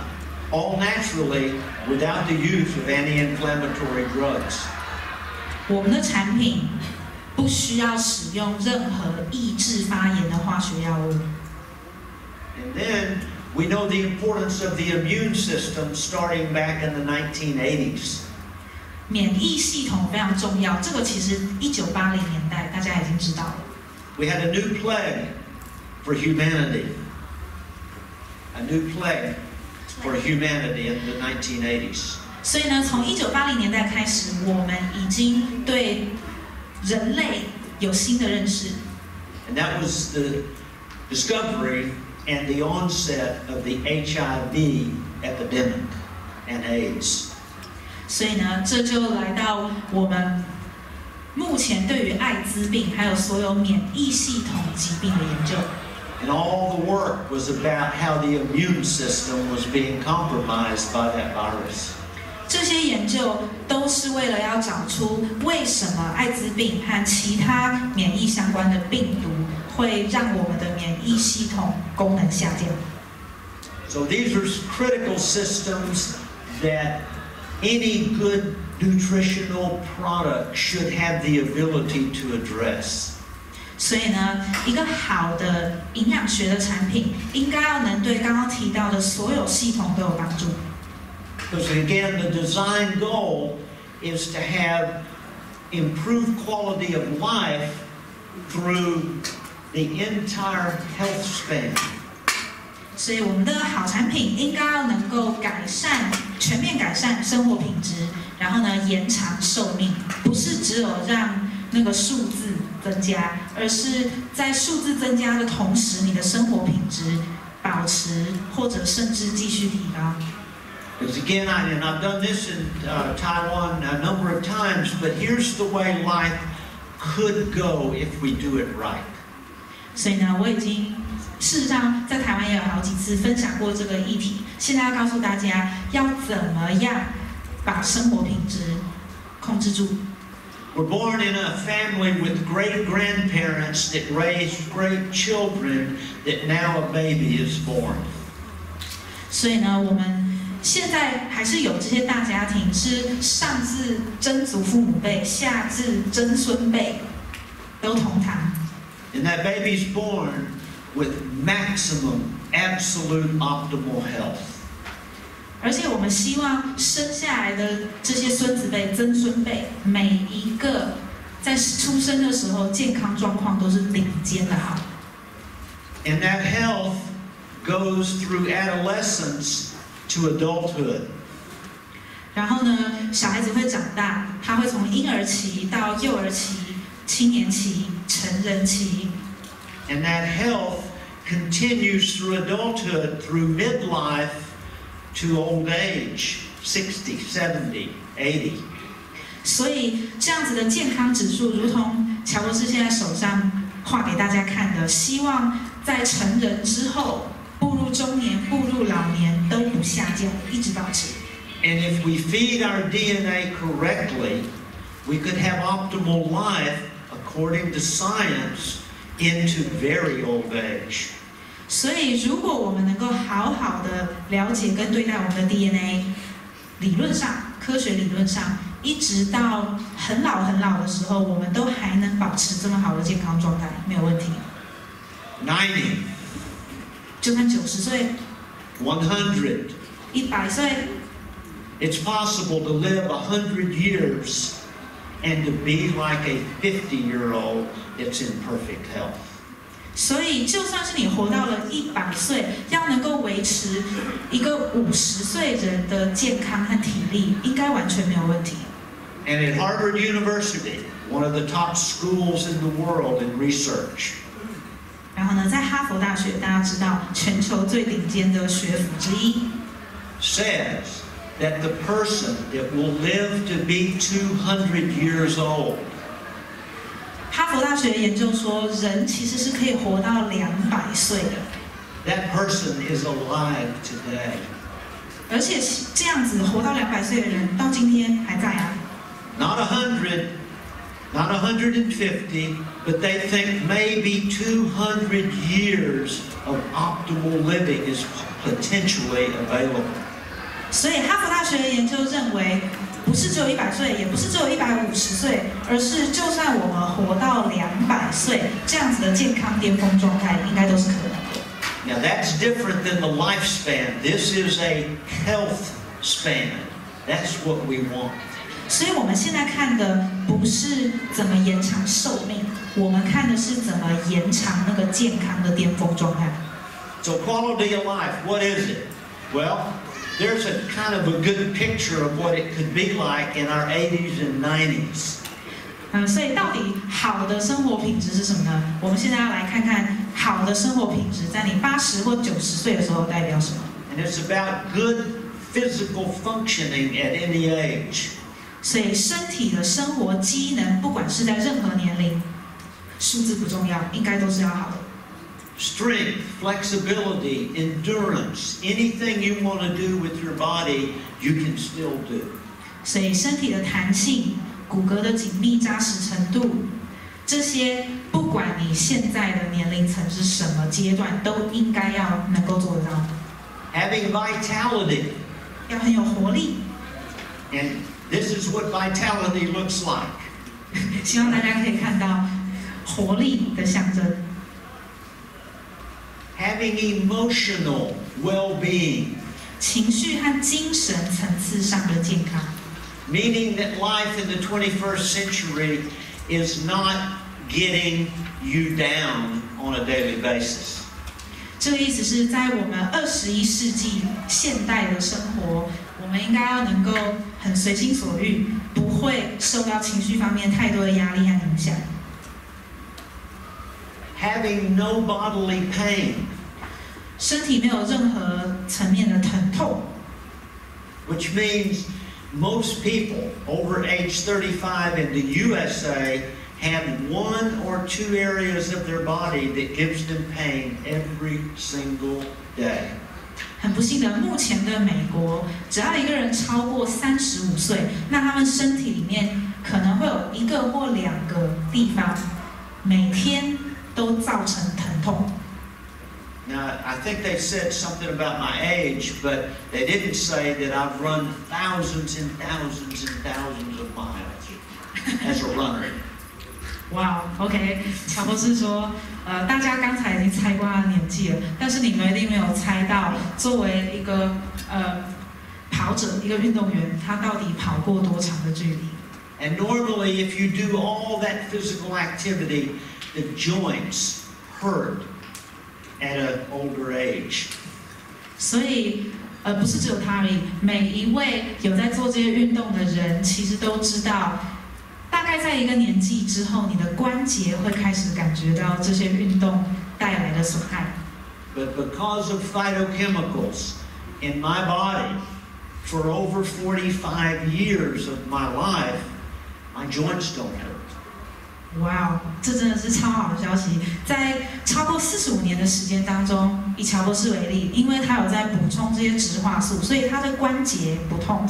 All naturally, without the use of anti-inflammatory drugs. 我们的产品不需要使用任何抑制发炎的化学药物。 And then we know the importance of the immune system starting back in the 1980s. 免疫系统非常重要，这个其实1980年代大家已经知道了。 We had a new plague for humanity. A new plague for humanity in the 1980s. 所以呢，从1980年代开始，我们已经对人类有新的认识。 And that was the discovery and the onset of the HIV epidemic and AIDS. 所以呢，这就来到我们目前对于艾滋病还有所有免疫系统疾病的研究。 And all the work was about how the immune system was being compromised by that virus. 这些研究都是为了要找出为什么艾滋病和其他免疫相关的病毒会让我们的免疫系统功能下降。 So these are critical systems that any good nutritional product should have the ability to address. 所以呢，一个好的营养学的产品应该要能对刚刚提到的所有系统都有帮助。 Because again, the design goal is to have improved quality of life through the entire health span. 所以我们的好产品应该要能够全面改善生活品质，然后呢延长寿命，不是只有让那个数字增加，而是在数字增加的同时，你的生活品质保持或者甚至继续提高。 Because again, I've done this in Taiwan a number of times, but here's the way life could go if we do it right. 所以呢，我已经事实上在台湾也有好几次分享过这个议题。现在要告诉大家要怎么样把生活品质控制住。 We're born in a family with great grandparents that raised great children that now a baby is born. 所以呢，我们现在还是有这些大家庭，是上至曾祖父母辈，下至曾孙辈都同堂。 And that baby's born with maximum, absolute, optimal health. 而且我们希望生下来的这些孙子辈、曾孙辈，每一个在出生的时候健康状况都是顶尖的好。 And that health goes through adolescence to adulthood. 然后呢，小孩子会长大，他会从婴儿期到幼儿期、青年期、成人期。 And that health continues through adulthood, through midlife, to old age, 60, 70, 80. 所以这样子的健康指数，如同乔博士现在手上画给大家看的，希望在成人之后，步入中年、步入老年都不下降，一直保持。 And if we feed our DNA correctly, we could have optimal life according to science into very old age. 所以，如果我们能够好好的了解跟对待我们的 DNA， 理论上、科学理论上，一直到很老很老的时候，我们都还能保持这么好的健康状态，没有问题。 90, 就算90岁、 100. 100岁。 It's possible to live 100 years and to be like a 50-year-old that's in perfect health. 所以，就算是你活到了100岁，要能够维持一个50岁人的健康和体力，应该完全没有问题。 And at Harvard University, one of the top schools in the world in research, 然后呢，在哈佛大学，大家知道全球最顶尖的学府之一 says that the person that will live to be 200 years old 佛大学的研究说，人其实是可以活到200岁的。That person is alive today. 而且这样子活到200岁的人，到今天还在啊。Not 100, not 150, but they think maybe 200 years of optimal living is potentially available. 所以哈佛大学的研究认为，不是只有100岁，也不是只有150岁，而是就算我们活到200岁，这样子的健康巅峰状态，应该都是可能的。Now that's different than the lifespan. This is a health span. That's what we want. 所以我们现在看的不是怎么延长寿命，我们看的是怎么延长那个健康的巅峰状态。So quality of life, what is it? Well, there's a kind of a good picture of what it could be like in our 80s and 90s. 所以到底好的生活品质是什么呢？我们现在要来看看好的生活品质在你80或90岁的时候代表什么。And it's about good physical functioning at any age. 所以身体的生活机能，不管是在任何年龄，数字不重要，应该都是要好的。Strength, flexibility, endurance, anything you want to do with your body, you can still do. 所以身体的弹性、骨骼的紧密扎实程度，这些不管你现在的年龄层是什么阶段，都应该要能够做得到。Having vitality. 要很有活力。And this is what vitality looks like. 希望大家可以看到活力的象征。Having emotional well-being. 情绪和精神层次上的健康。Meaning that life in the 21st century is not getting you down on a daily basis. 这个意思是在我们21世纪现代的生活，我们应该要能够很随心所欲，不会受到情绪方面太多的压力和影响。Having no bodily pain. 身体没有任何层面的疼痛。Which means most people over age 35 in the USA have 1 or 2 areas of their body that gives them pain every single day. 很不幸的，目前的美国，只要一个人超过35岁，那他们身体里面可能会有1个或2个地方，每天都造成疼痛。Now, I think they said something about my age, but they didn't say that I've run thousands and thousands and thousands of miles as a runner. 哇 ，OK， 乔博士说，大家刚才已经猜过他的年纪了，但是你们一定没有猜到，作为一个跑者，一个运动员，他到底跑过多长的距离 And normally, if you do all that physical activity, the joints hurt at an older age. 所以，不是只有他而已，每一位有在做这些运动的人，其实都知道。大概在一个年纪之后，你的关节会开始感觉到这些运动带来的损害。But because of phytochemicals in my body, for over 45 years of my life, my joints don't hurt. 哇，这真的是超好的消息！在超过45年的时间当中，以乔博士为例，因为他有在补充这些植化素，所以他的关节不痛。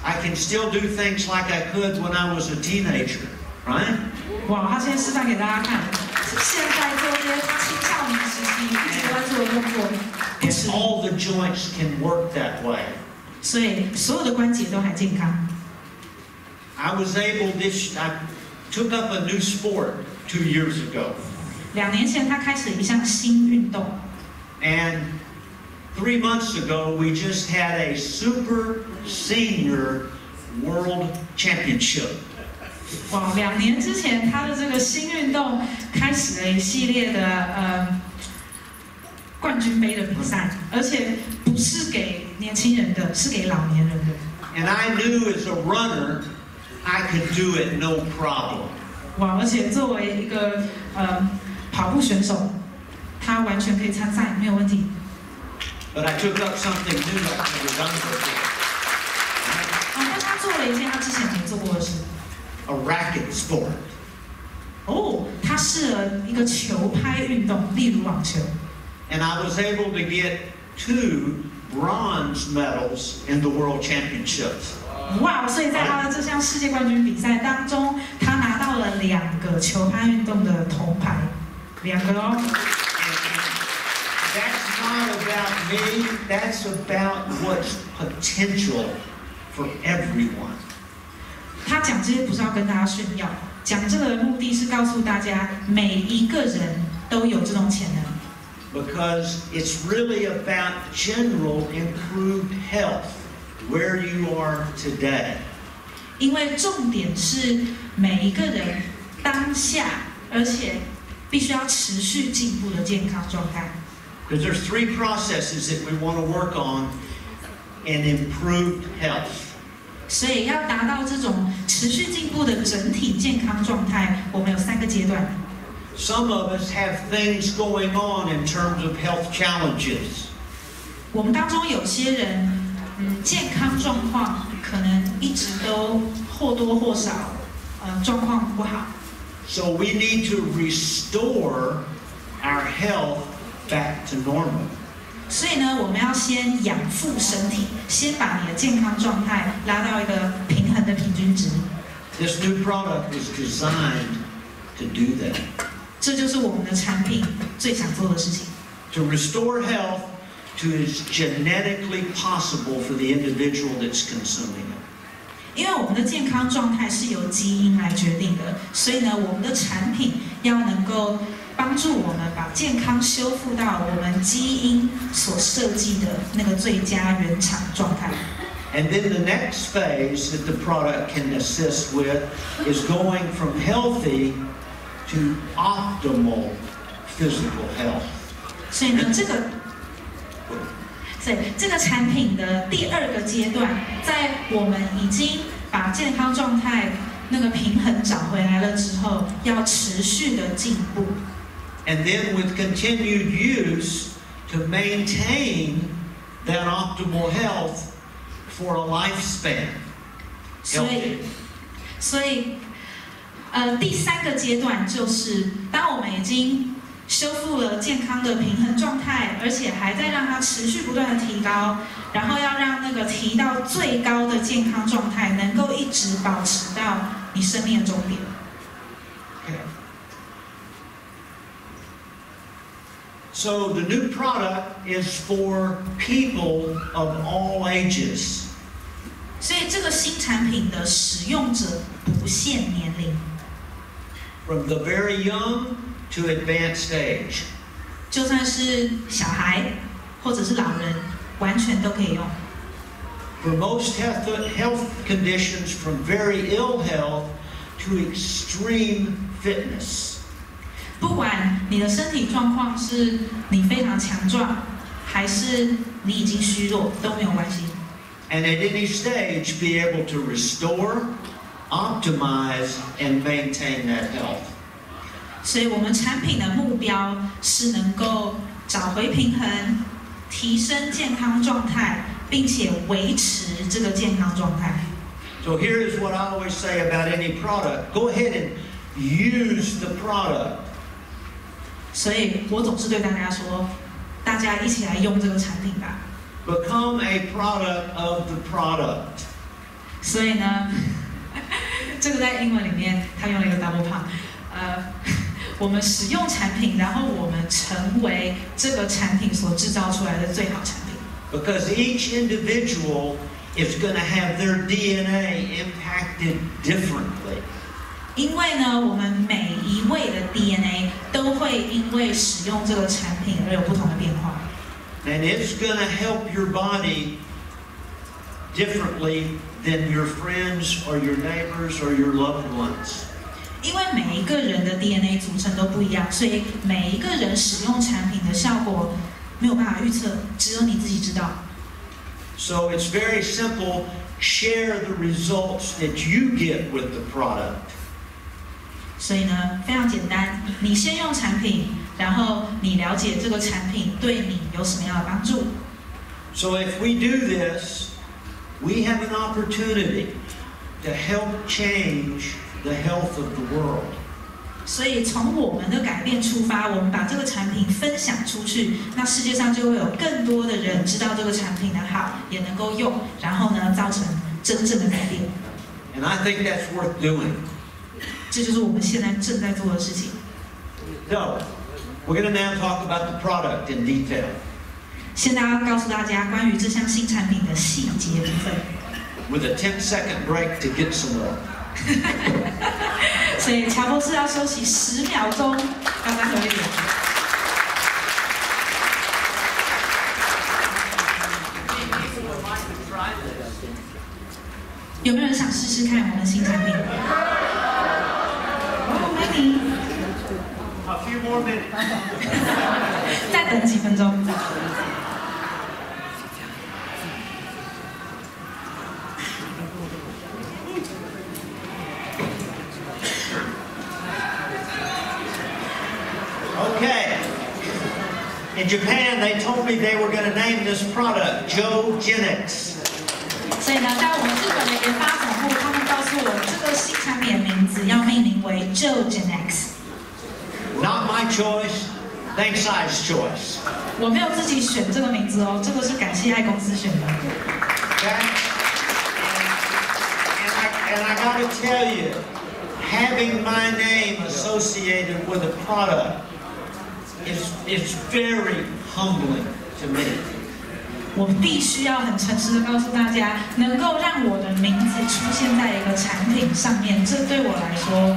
I can still do things like I could when I was a teenager, right? 哇，他现在示范给大家看，是现在做这些他青少年时期一直在做的动作，不 And 迟。all the joints can work that way. 所以所有的关节都还健康。I took up a new sport 2 years ago. 2年前，他开始一项新运动。And 3 months ago, we just had a super senior world championship. 哇，2年之前，他的这个新运动开始了一系列的冠军杯的比赛，而且不是给年轻人的，是给老年人的。And I knew as a runner, I could do it no problem. 哇，而且作为一个跑步选手，他完全可以参赛，没有问题。But I took up something new I've never done before. 但他做了一件他之前没做过的事。A racket sport. 哦，它适合一个球拍运动，例如网球。And I was able to get 2 bronze medals in the World Championships. 哇！所以在他的这项世界冠军比赛当中，他拿到了2个球拍运动的铜牌，2个哦。That's not about me. That's about what's potential for everyone. 他讲这些不是要跟大家炫耀，讲这个的目的是告诉大家，每一个人都有这种潜能。Because it's really about general improved health where you are today. 因为重点是每一个人当下，而且必须要持续进步的健康状态。Because there's 3 processes that we want to work on in improved health. 所以要达到这种持续进步的整体健康状态，我们有3个阶段。Some of us have things going on in terms of health challenges. 我们当中有些人，健康状况可能一直都或多或少，状况不好。So we need to restore our health back to normal. 所以呢，我们要先养护身体，先把你的健康状态拉到一个平衡的平均值。This new product was designed to do that. 这就是我们的产品最想做的事情。To restore health to as genetically possible for the individual that's consuming it. 因为我们的健康状态是由基因来决定的，所以呢，我们的产品要能够帮助我们把健康修复到我们基因所设计的那个最佳原厂状态。And then the next phase that the product can assist with is going from healthy to optimal physical health. 所以呢，这个产品的第2个阶段，在我们已经把健康状态那个平衡找回来了之后，要持续的进步。And then with continued use to maintain that optimal health for a lifespan. 所以第3个阶段就是，当我们已经修复了健康的平衡状态，而且还在让它持续不断的提高，然后要让那个提到最高的健康状态能够一直保持到你生命的终点。So the new product is for people of all ages. 所以这个新产品的使用者不限年龄。From the very young to advanced age. 就算是小孩或者是老人，完全都可以用。For most health conditions, from very ill health to extreme fitness. 不管你的身体状况是你非常强壮，还是你已经虚弱，都没有关系。And at any stage, be able to restore, optimize, and maintain that health. 所以我们产品的目标是能够找回平衡，提升健康状态，并且维持这个健康状态。So here is what I always say about any product. Go ahead and use the product. 所以我总是对大家说，大家一起来用这个产品吧。Become a product of the product. 所以呢，这个在英文里面他用了一个 double pump。我们使用产品，然后我们成为这个产品所制造出来的最好产品。Because each individual is going to have their DNA impacted differently. 因为呢，我们每一位的 DNA 都会因为使用这个产品而有不同的变化。And it's going to help your body differently than your friends or your neighbors or your loved ones. 因为每一个人的 DNA 组成都不一样，所以每一个人使用产品的效果没有办法预测，只有你自己知道。So it's very simple. Share the results that you get with the product. 所以呢，非常简单，你先用产品，然后你了解这个产品对你有什么样的帮助。So if we do this, we have an opportunity to help change the health of the world. 所以从我们的改变出发，我们把这个产品分享出去，那世界上就会有更多的人知道这个产品的好，也能够用，然后呢，造成真正的改变。And I think that's worth doing. 这就是我们现在正在做的事情。So, we're going to now talk about the product in detail. 现在要告诉大家关于这项新产品的细节部分。With a 10-second break to get some more. 所以乔博士要休息10秒钟，要再喝一点。有没有人想试试看我们的新产品？哦，欢迎。A few more minutes. 再等几分钟。Okay. In Japan, they told me they were going to name this product Joe-Genix. 所以呢，在我们日本的研发总部，他们告诉我，这个新产品的名字要命名为 Dr.Genx。Not my choice, Thankside's choice. 我没有自己选这个名字哦，这个是感谢爱公司选的。Okay? And I got to tell you, having my name associated with a product is very humbling to me. 我必须要很诚实的告诉大家，能够让我的名字出现在一个产品上面，这对我来说，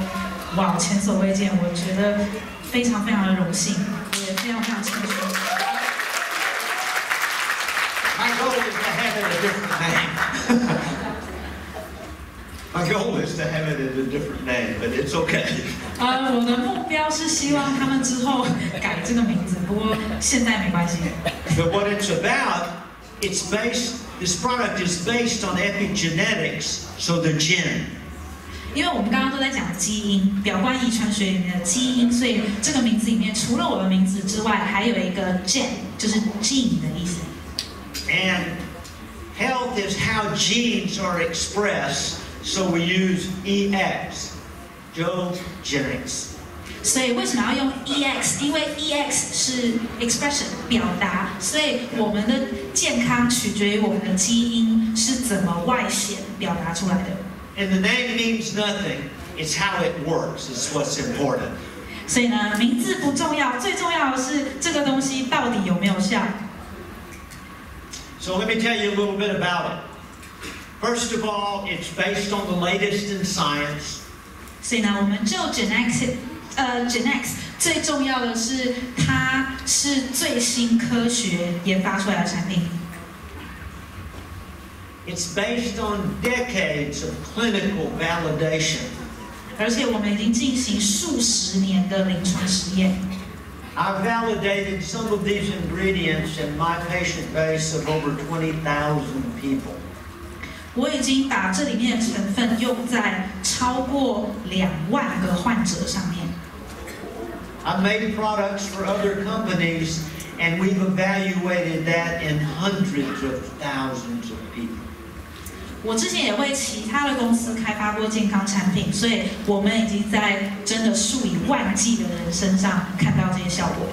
哇，前所未见，我觉得非常非常的荣幸，我也非常非常谦虚。My goal is to have it a different name. My goal is to have it as a different name, but it's okay. 我的目标是希望他们之后改这个名字，不过现在没关系。But what it's about, this product is based on epigenetics, so the gene. 因为我们刚刚都在讲基因，表观遗传学里面的基因，所以这个名字里面除了我的名字之外，还有一个 gen， 就是 gene 的意思。And health is how genes are expressed, so we use EX, Joe-Genix. 所以为什么要用 EX？ 因为 EX 是 expression 表达，所以我们的健康取决于我们的基因是怎么外显表达出来的。And the name means nothing. It's how it works. It's what's important. 所以呢，名字不重要，最重要的是这个东西到底有没有效。So let me tell you a little bit about it. First of all, it's based on the latest in science. 所以呢，我们就 Genx 最重要的是，它是最新科学研发出来的产品。It's based on decades of clinical validation. 而且我们已经进行数十年的临床实验。I've validated some of these ingredients in my patient base of over 20,000 people. 我已经把这里面的成分用在超过2万个患者上面。I've made products for other companies, and we've evaluated that in hundreds of thousands of people. 我之前也为其他的公司开发过健康产品，所以我们已经在真的数以万计的人身上看到这些效果。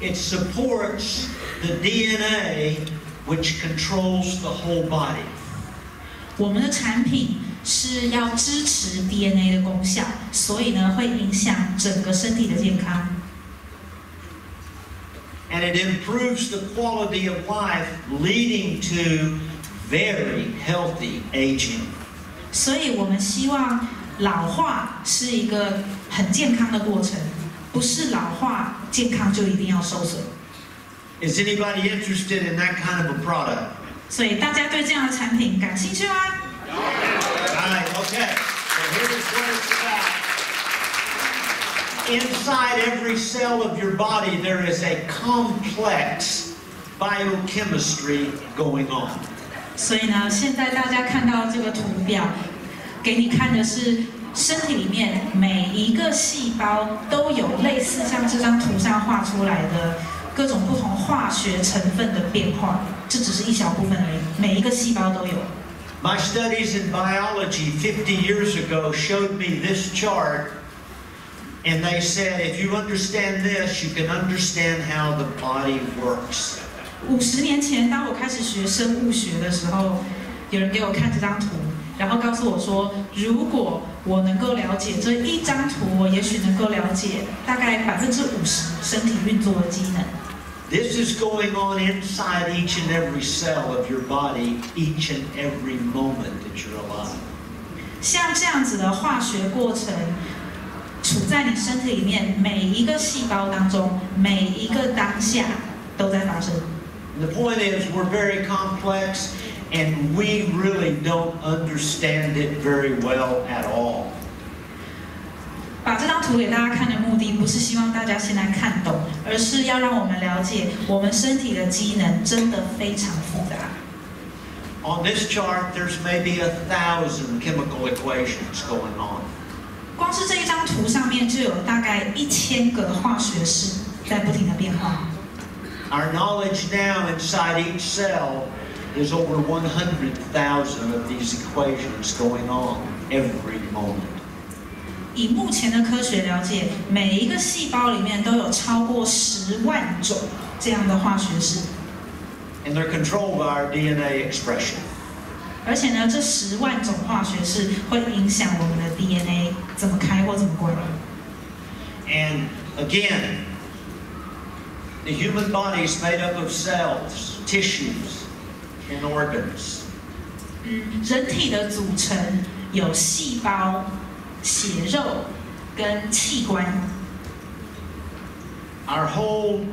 It supports the DNA, which controls the whole body. 我们的产品是要支持 DNA 的功效，所以呢会影响整个身体的健康。And it improves the quality of life, leading to very healthy aging. 所以我们希望老化是一个很健康的过程，不是老化健康就一定要受损。Is anybody interested in that kind of a product? 所以大家对这样的产品感兴趣吗？ Right, okay. So here's what it's about. Inside every cell of your body, there is a complex biochemistry going on. 所以呢，现在大家看到这个图表，给你看的是身体里面每一个细胞都有类似像这张图上画出来的各种不同化学成分的变化，这只是一小部分而已，每一个细胞都有。My studies in biology 50 years ago showed me this chart, and they said, if you understand this, you can understand how the body works. 50年前，当我开始学生物学的时候，有人给我看这张图，然后告诉我说，如果我能够了解这一张图，我也许能够了解大概50%身体运作的机能。This is going on inside each and every cell of your body, each and every moment that you're alive. 像这样子的化学过程，处在你身体里面每一个细胞当中，每一个当下都在发生。And the point is, we're very complex, and we really don't understand it very well at all. 把这张图给大家看的目的，不是希望大家现在看懂，而是要让我们了解我们身体的机能真的非常复杂。On this chart, there's maybe 1,000 chemical equations going on. 光是这一张图上面就有大概1000个化学式在不停的变化。Our knowledge now inside each cell is over 100,000 of these equations going on every moment. 以目前的科学了解，每一个细胞里面都有超过10万种这样的化学式。And they're controlled by our DNA expression. 而且呢，这10万种化学式会影响我们的 DNA 怎么开或怎么关。And again, the human body is made up of cells, tissues, and organs. 人体的组成有细胞、血肉跟器官。Our whole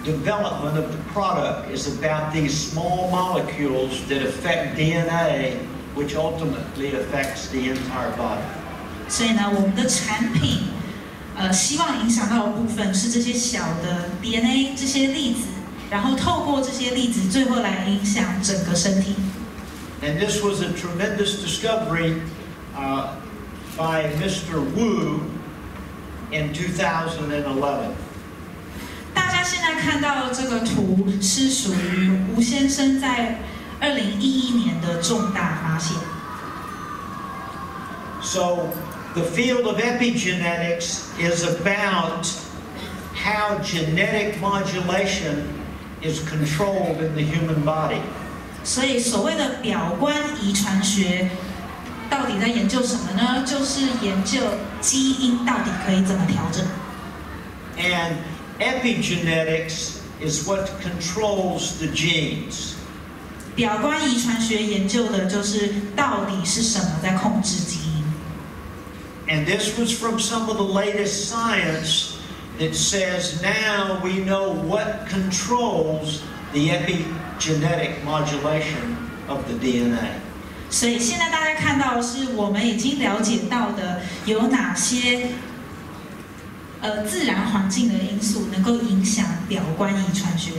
development of the product is about these small molecules that affect DNA, which ultimately affects the entire body. 所以呢，我们的产品，希望影响到的部分是这些小的 DNA 这些粒子，然后透过这些粒子，最后来影响整个身体。And this was a tremendous discovery by Mr. Wu in 2011. 大家现在看到这个图是属于吴先生在2011年的重大发现。So the field of epigenetics is about how genetic modulation is controlled in the human body. 所以所谓的表观遗传学到底在研究什么呢？就是研究基因到底可以怎么调整。And epigenetics is what controls the genes. 表观遗传学研究的就是到底是什么在控制基因。And this was from some of the latest science that says now we know what controls the epigenetic modulation of the DNA. 所以现在大家看到的是我们已经了解到的有哪些自然环境的因素能够影响表观遗传学。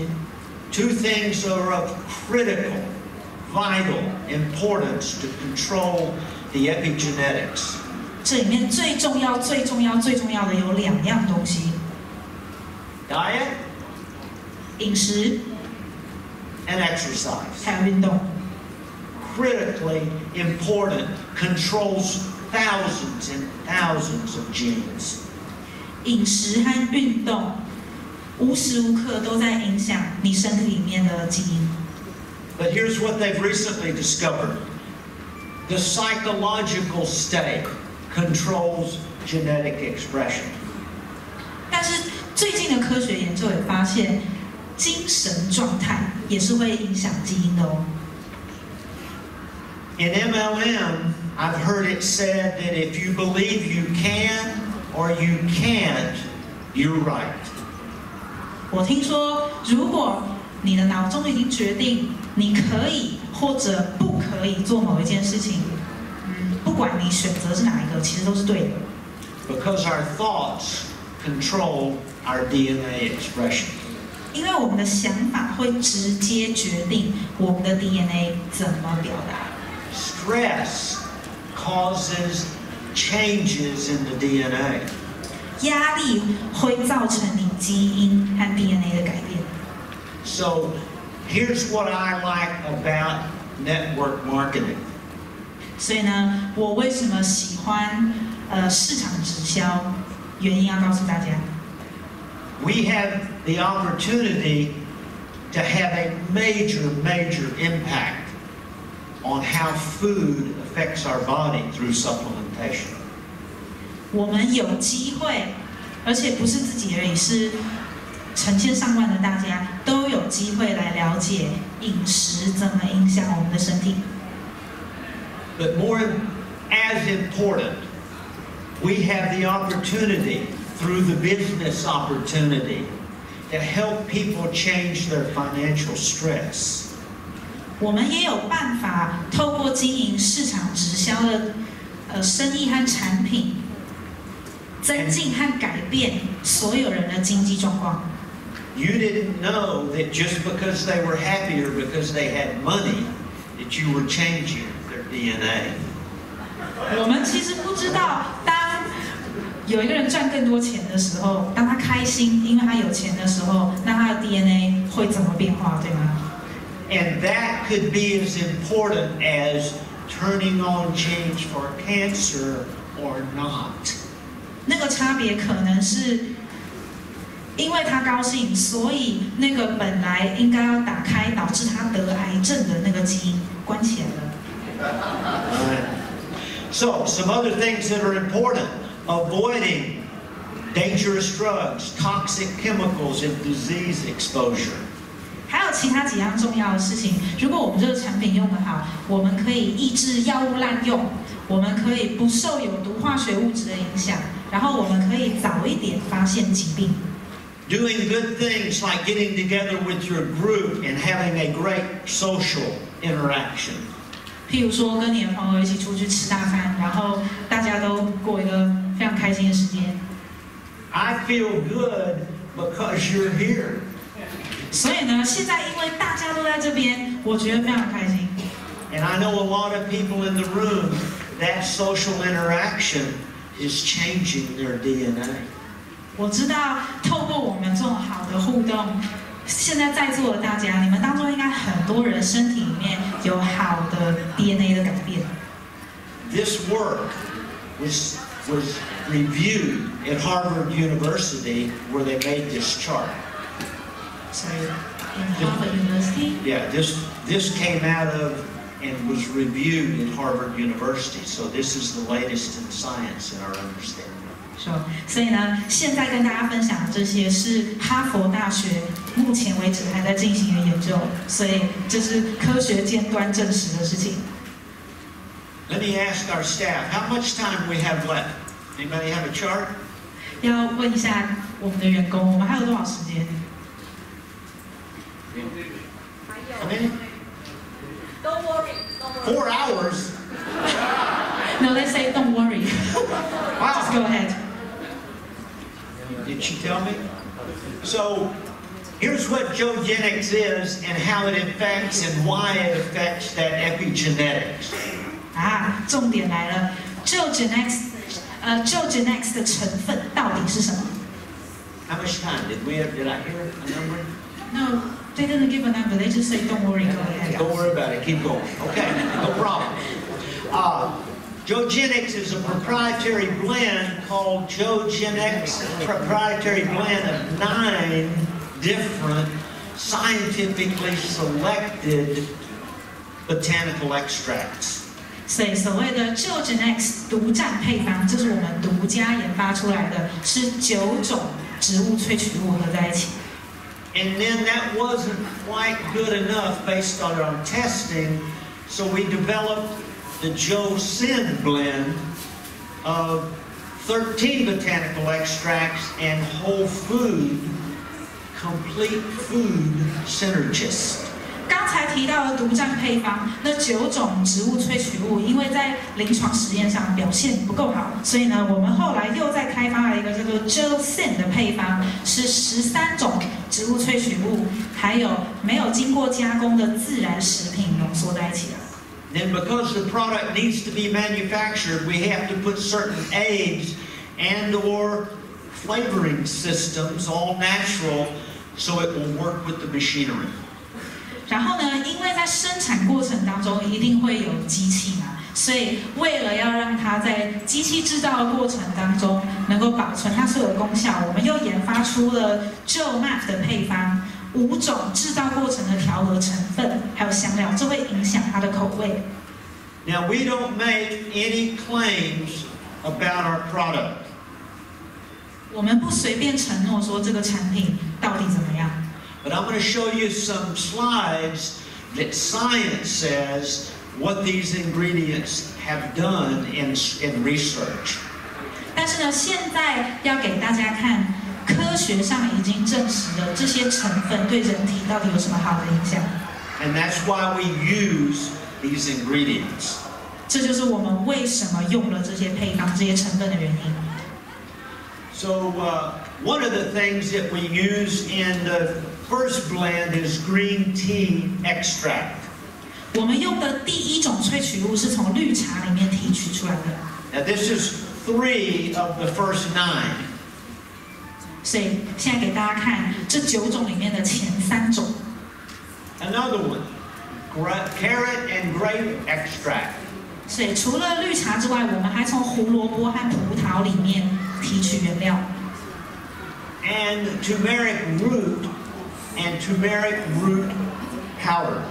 Two things are of critical, vital importance to control the epigenetics. 这里面最重要的有2样东西： Diet 饮食 and exercise. 还有运动。Critically important, controls thousands and thousands of genes. 饮食和运动无时无刻都在影响你身体里面的基因。But here's what they've recently discovered. The psychological state controls genetic expression. 但是最近的科学研究也发现，精神状态也是会影响基因的哦。In MLM, I've heard it said that if you believe you can or you can't, you're right. 我听说，如果你的脑中已经决定你可以或者不可以做某一件事情，不管你选择是哪一个，其实都是对的。Because our thoughts control our DNA expression. 因为我们的想法会直接决定我们的 DNA 怎么表达。Stress causes changes in the DNA. 压力会造成你基因和 DNA 的改变。So here's what I like about network marketing. 所以呢，我为什么喜欢市场直销？原因要告诉大家。We have the opportunity to have a major impact on how food affects our body through supplementation. 我们有机会，而且不是自己而已，是成千上万的大家都有机会来了解饮食怎么影响我们的身体。But more as important, we have the opportunity through the business opportunity to help people change their financial stress. 我们也有办法透过经营市场直销的生意和产品，增进和改变所有人的经济状况。You didn't know that just because they were happier because they had money, that you were changing their DNA. 我们其实不知道，当有一个人赚更多钱的时候，当他开心，因为他有钱的时候，那他的 DNA 会怎么变化，对吗？ And that could be as important as turning on change for cancer or not. 那个差别可能是，因为他高兴，所以那个本来应该要打开导致他得癌症的那个基因关起来了。So, some other things that are important: avoiding dangerous drugs, toxic chemicals, and disease exposure. 还有其他几样重要的事情，如果我们这个产品用得好，我们可以抑制药物滥用，我们可以不受有毒化学物质的影响，然后我们可以早一点发现疾病。Doing good things like getting together with your group and having a great social interaction. 譬如说，跟你的朋友一起出去吃大餐，然后大家都过一个非常开心的时间。I feel good because you're here. 所以呢，现在因为大家都在这边，我觉得非常开心。And I know a lot of people in the room, that social interaction is changing their DNA. 我知道，透过我们这种好的互动，现在在座的大家，你们当中应该很多人身体里面有好的 DNA 的改变。This work was reviewed at Harvard University, where they made this chart. Sorry, in Harvard University? Yeah, this came out of and was reviewed at Harvard University. So this is the latest in science in our understanding. 所以呢，现在跟大家分享的这些是哈佛大学目前为止还在进行的研究，所以这是科学尖端证实的事情。Let me ask our staff, how much time we have left? Anybody have a chart? 要问一下我们的员工，我们还有多少时间？ How many? Don't worry. 4 hours? No, let's say don't worry. Wow. Just go ahead. Did she tell me? So, here's what Joegenics is and how it affects and why it affects that epigenetics. 重点来了 ，Joegenics 的成分到底是什么 How much time did I hear a number?？No, they didn't give a number. They just say don't worry, go ahead. Don't worry about it. Keep going. Okay, no problem. Joegenics is a proprietary blend called Joegenics, a proprietary blend of 9 different scientifically selected botanical extracts. 所以所谓的 Joegenics 独占配方，这是我们独家研发出来的，是9种植物萃取物合在一起。And then that wasn't quite good enough based on our testing, so we developed the Joe-Sin blend of 13 botanical extracts and whole food, complete food synergist. 刚才提到的独占配方，那9种植物萃取物，因为在临床实验上表现不够好，所以呢，我们后来又再开发了一个叫做 Joe-Sin 的配方，是13种植物萃取物，还有没有经过加工的自然食品浓缩在一起的。Then because the product needs to be manufactured, we have to put certain aids and/or flavoring systems, all natural, so it will work with the machinery. 然后呢，因为在在生产过程当中一定会有机器嘛，所以为了要让它在机器制造的过程当中能够保存它所有的功效，我们又研发出了 Joe Mac 的配方，5种制造过程的调和成分，还有香料，这会影响它的口味。Now, we don't make any claims about our product. 我们不随便承诺说这个产品到底怎么样。But I'm going to show you some slides that science says what these ingredients have done in research. 但是呢，现在要给大家看科学上已经证实了这些成分对人体到底有什么好的影响。And that's why we use these ingredients. 这就是我们为什么用了这些配方、这些成分的原因。So one of the things that we use in the first blend is green tea extract. 我们用的第1种萃取物是从绿茶里面提取出来的。Now this is 3 of the first 9. 所以现在给大家看这9种里面的前3种。Another one, carrot and grape extract. 所以除了绿茶之外，我们还从胡萝卜和葡萄里面提取原料。And turmeric root and turmeric root powder.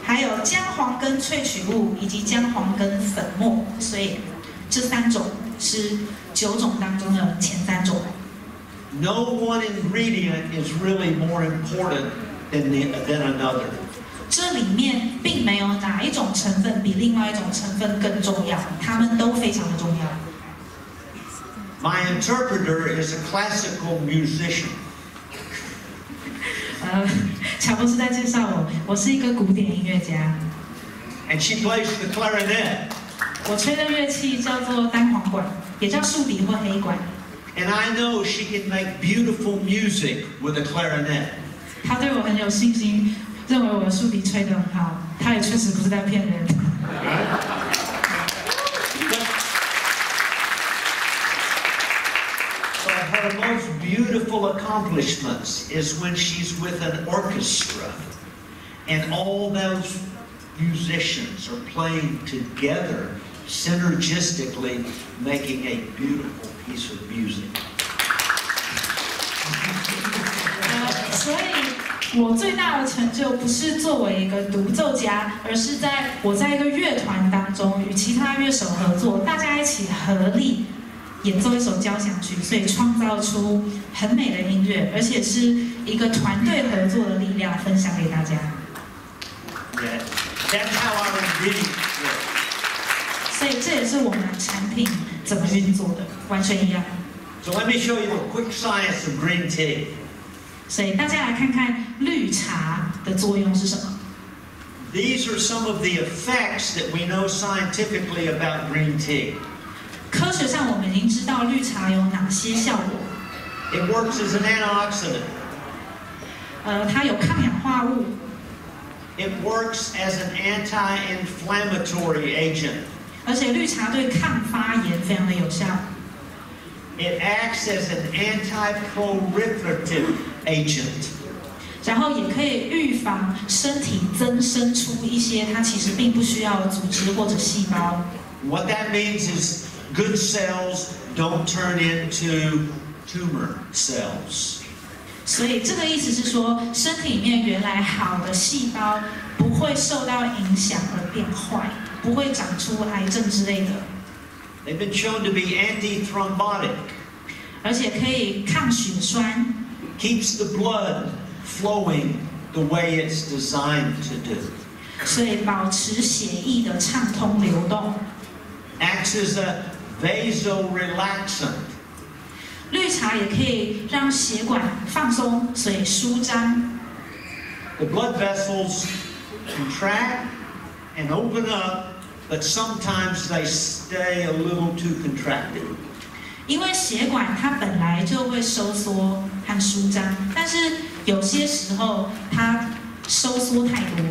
还有姜黄根萃取物以及姜黄根粉末，所以这3种是9种当中的前3种。No one ingredient is really more important than another. 这里面并没有哪一种成分比另外一种成分更重要，它们都非常的重要。My interpreter is a classical musician. 乔博士在介绍我，我是一个古典音乐家。And she plays the clarinet. 我吹的乐器叫做单簧管，也叫竖笛或黑管。And I know she can make beautiful music with a clarinet. 他对我很有信心，认为我的竖笛吹得很好。他也确实不是在骗人。But her most beautiful accomplishments is when she's with an orchestra, and all those musicians are playing together, synergistically, making a beautiful piece of music. 所以，我最大的成就不是作为一个独奏家，而是我在一个乐团当中与其他乐手合作，大家一起合力演奏一首交响曲，所以创造出很美的音乐，而且是一个团队合作的力量，分享给大家。Yeah, that's how our ingredients work. 所以这也是我们的产品怎么运作的，完全一样。So let me show you the quick science of green tea. 所以大家来看看绿茶的作用是什么。These are some of the effects that we know scientifically about green tea. 科学上我们已经知道绿茶有哪些效果。It works as an antioxidant. 它有抗氧化物。It works as an anti-inflammatory agent. 而且绿茶对抗发炎非常的有效。It acts as an anti-proliferative agent. 然后也可以预防身体增生出一些它其实并不需要的组织或者细胞。What that means is good cells don't turn into tumor cells. 所以这个意思是说，身体里面原来好的细胞不会受到影响而变坏，不会长出癌症之类的。They've been shown to be anti-thrombotic. 而且可以抗血栓。Keeps the blood flowing the way it's designed to do. 所以保持血液的畅通流动。Acts as a vasorelaxant. 绿茶也可以让血管放松，所以舒张。The blood vessels contract and open up, but sometimes they stay a little too contracted. 因为血管它本来就会收缩和舒张，但是有些时候它收缩太多。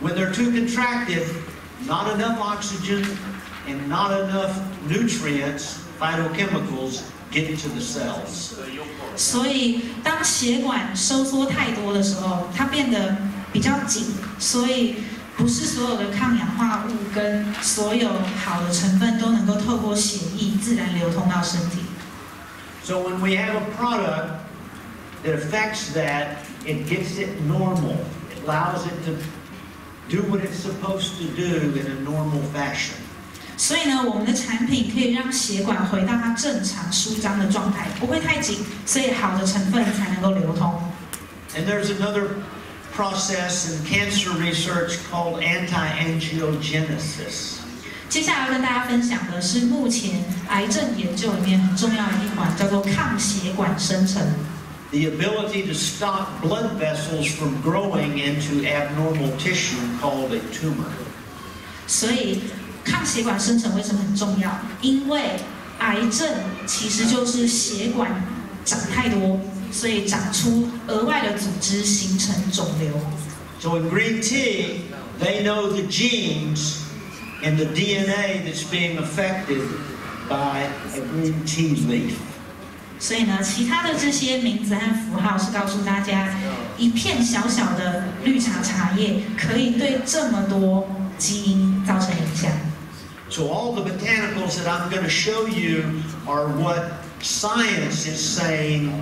When they're too contracted, not enough oxygen and not enough nutrients, phytochemicals, get into the cells. 所以当血管收缩太多的时候，它变得比较紧，所以不是所有的抗氧化物跟所有好的成分都能够透过血液自然流通到身体。So when we have a product that affects that, it gets it normal. It allows it to do what it's supposed to do in a normal fashion. 所以呢，我们的产品可以让血管回到它正常舒张的状态，不会太紧，所以好的成分才能够流通。And there's another process in cancer research called anti-angiogenesis. 接下来要跟大家分享的是目前癌症研究里面很重要的一环，叫做抗血管生成。The ability to stop blood vessels from growing into abnormal tissue called a tumor. 所以抗血管生成为什么很重要？因为癌症其实就是血管长太多，所以长出额外的组织，形成肿瘤。So in green tea, they know the genes and the DNA that's being affected by a green tea leaf. 所以呢，其他的这些名字和符号是告诉大家，一片小小的绿茶茶叶可以对这么多基因造成影响。So all the botanicals that I'm going to show you are what science is saying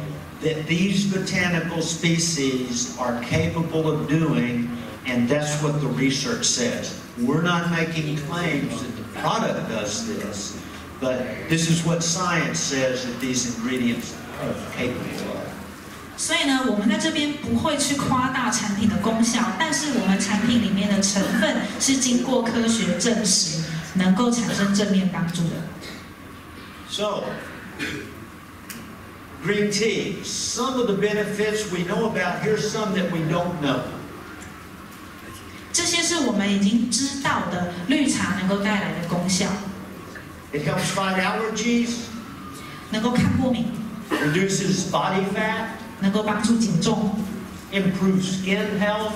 that these botanical species are capable of doing, and that's what the research says. We're not making claims that the product does this, but this is what science says that these ingredients are capable of. 所以呢，我们在这边不会去夸大产品的功效，但是我们产品里面的成分是经过科学证实，能够产生正面帮助的。So, green tea. Some of the benefits we know about. Here's some that we don't know. 这些是我们已经知道的绿茶能够带来的功效。It helps fight allergies, 能够抗过敏， reduces body fat, 能够帮助减重， improves skin health,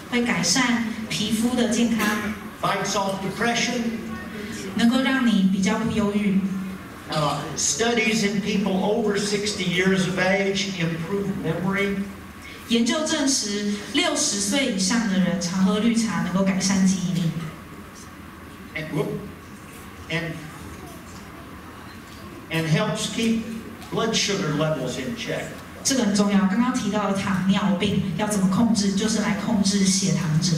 会改善皮肤的健康， fights off depression. 能够让你比较不忧郁。Studies in people over 60 years of age improve memory. 研究证实，60岁以上的人常喝绿茶能够改善记忆力。And helps keep blood sugar levels in check. 这个很重要。刚刚提到的糖尿病要怎么控制，就是来控制血糖值。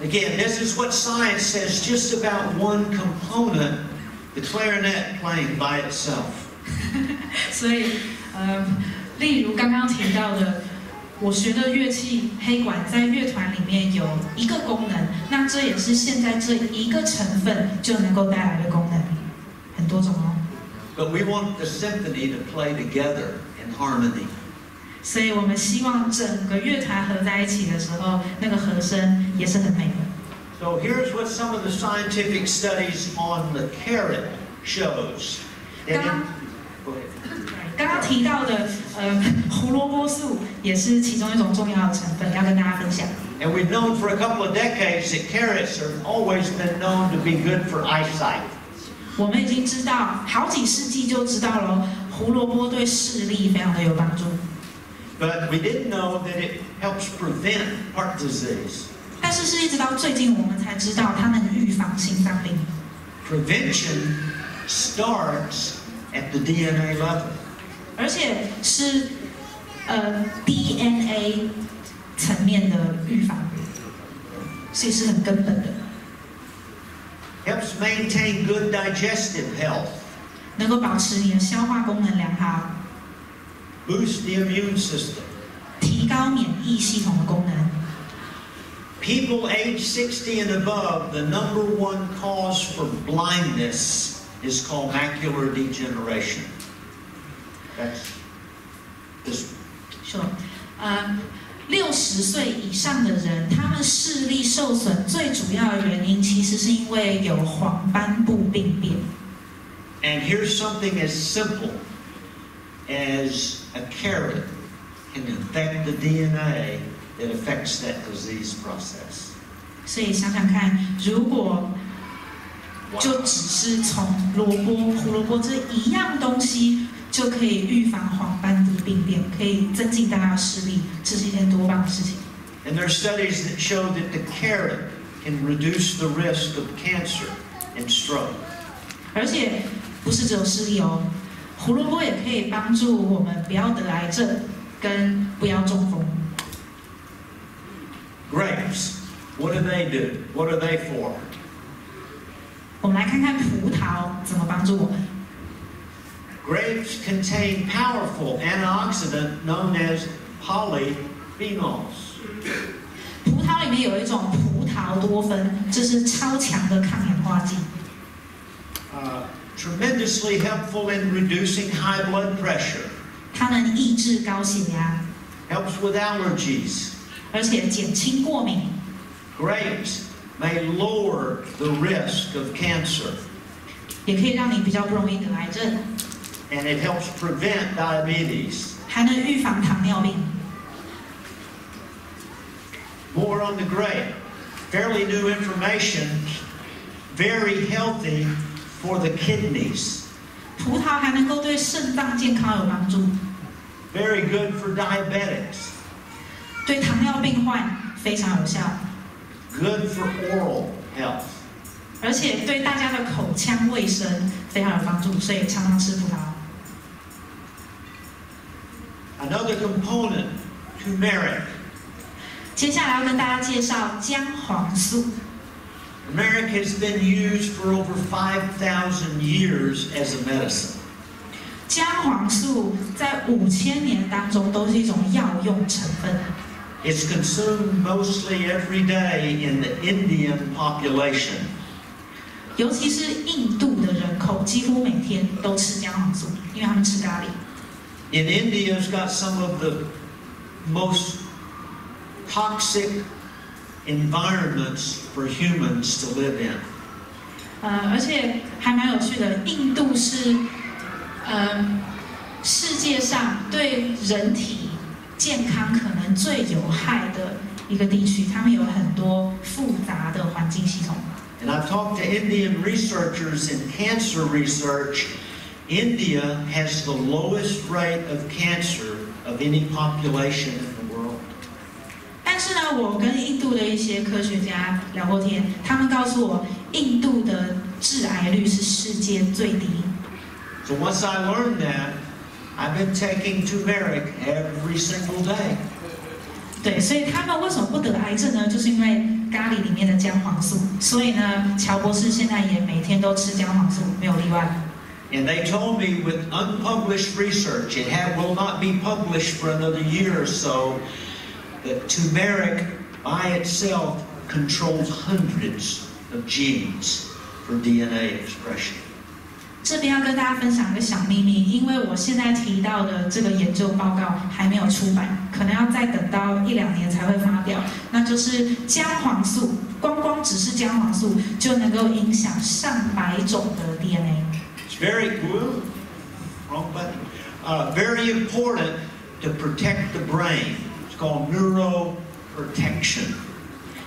Again, this is what science says just about one component, the clarinet playing by itself. 所以，例如刚刚提到的，我学的乐器黑管在乐团里面有一个功能，那这也是现在这一个成分就能够带来的功能，很多种哦。But we want the symphony to play together in harmony. 所以我们希望整个乐团合在一起的时候，那个和声也是很美的。So here's what some of the scientific studies on the carrot shows. 刚刚提到的胡萝卜素也是其中一种重要的成分，要跟大家分享。And we've known for a couple of decades that carrots have always been known to be good for eyesight. 我们已经知道好几世纪就知道了，胡萝卜对视力非常的有帮助。But we didn't know that it helps prevent heart disease. 但是是一直到最近我们才知道它能预防心脏病。Prevention starts at the DNA level. 而且是DNA 层面的预防，所以是很根本的。Helps maintain good digestive health. 能够保持你的消化功能良好。Boost the immune system. 提高免疫系统的功能。People age 60 and above, the number one cause for blindness is called macular degeneration. That's this. Sure. 60岁以上的人，他们视力受损最主要的原因，其实是因为有黄斑部病变。And here's something as simple as a carrot can affect the DNA that affects that disease process. 所以想想看，如果就只是从胡萝卜这一样东西，就可以预防黄斑部病变，可以增进大家的视力，这是一件多棒的事情。And there are studies that show that the carrot can reduce the risk of cancer and stroke. 而且不是只有视力哦，胡萝卜也可以帮助我们不要得癌症，跟不要中风。Grapes, what do they do? What are they for? 我们来看看葡萄怎么帮助我们。Grapes contain powerful antioxidant known as polyphenols. 葡萄里面有一种葡萄多酚，这是超强的抗氧化剂。Tremendously helpful in reducing high blood pressure. 它能抑制高血压， Helps with allergies. 而且减轻过敏。 Grapes may lower the risk of cancer. 也可以让你比较不容易得癌症， And it helps prevent diabetes. 还能预防糖尿病。 More on the grape. Fairly new information. Very healthy for the kidneys. 葡萄还能够对肾脏健康有帮助， Very good for diabetics. 对糖尿病患非常有效， Good for oral health. 而且对大家的口腔卫生非常有帮助，所以常常吃葡萄。 Another component, turmeric. 接下来要跟大家介绍姜黄素。 Turmeric has been used for over 5,000 years as a medicine. 姜黄素在5000年当中都是一种药用成分， It's consumed mostly every day in the Indian population. 尤其是印度的人口几乎每天都吃姜黄素，因为他们吃咖喱。 In India, it's got some of the most toxic environments for humans to live in. 而且还蛮有趣的，印度是世界上对人体健康可能最有害的一个地区，他们有很多复杂的环境系统。 And I've talked to Indian researchers in cancer research. India has the lowest rate of cancer of any population in the world. 但是呢，我跟印度的一些科学家聊过天，他们告诉我，印度的致癌率是世界最低。 So once I learned that, I've been taking turmeric every single day. 对，所以他们为什么不得癌症呢？就是因为咖喱里面的姜黄素。所以呢，乔博士现在也每天都吃姜黄素，没有例外。 And they told me with unpublished research, will not be published for another year or so, that turmeric by itself controls hundreds of genes for DNA expression. 这边要跟大家分享一个小秘密，因为我现在提到的这个研究报告还没有出版，可能要再等到1-2年才会发表。那就是姜黄素，光只是姜黄素就能够影响上百种的 DNA。 It's very cool. Wrong button. Very important to protect the brain. It's called neuroprotection.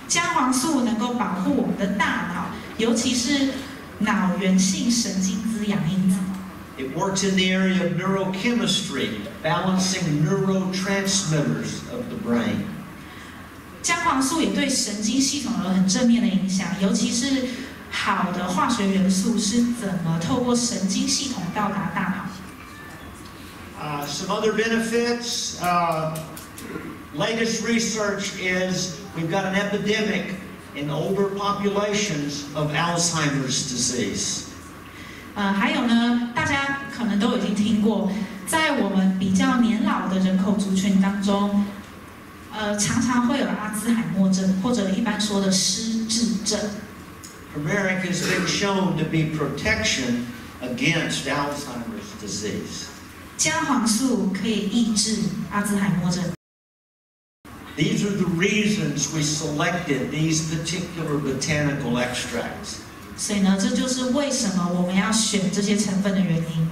姜黄素能够保护我们的大脑，尤其是脑源性神经滋养因子。 It works in the area of neurochemistry, balancing neurotransmitters of the brain. 姜黄素也对神经系统有很正面的影响，尤其是好的化学元素是怎么透过神经系统到达大脑。 Some other benefits. Latest research is we've got an epidemic in older populations of Alzheimer's disease. 还有呢，大家可能都已经听过，在我们比较年老的人口族群当中，常常会有阿兹海默症，或者一般说的失智症。 Turmeric has been shown to be protection against Alzheimer's disease. 姜黄素可以抑制阿兹海默症。 These are the reasons we selected these particular botanical extracts. 所以呢，这就是为什么我们要选这些成分的原因。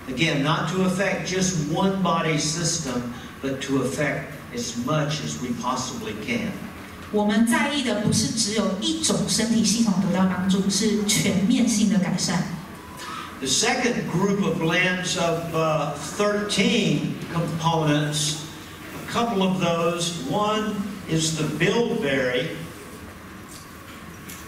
Again, not to affect just one body system, but to affect as much as we possibly can. 我们在意的不是只有一种身体系统得到帮助，是全面性的改善。 The second group of blends of 13 components, a couple of those, one is the bilberry.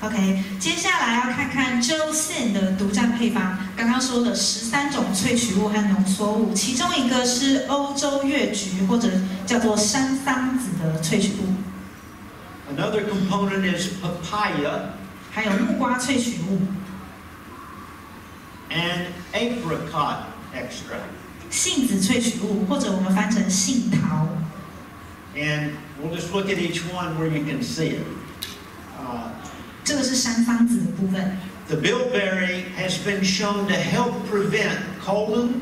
OK， 接下来要看看 Josephine 的独占配方。刚刚说的13种萃取物和浓缩物，其中一个是欧洲月菊或者叫做山桑子的萃取物。Another component is papaya. 还有木瓜萃取物。And apricot extract. 杏子萃取物，或者我们翻成杏桃。And we'll just look at each one where you can see it. 这个是山桑子的部分。The bilberry has been shown to help prevent colon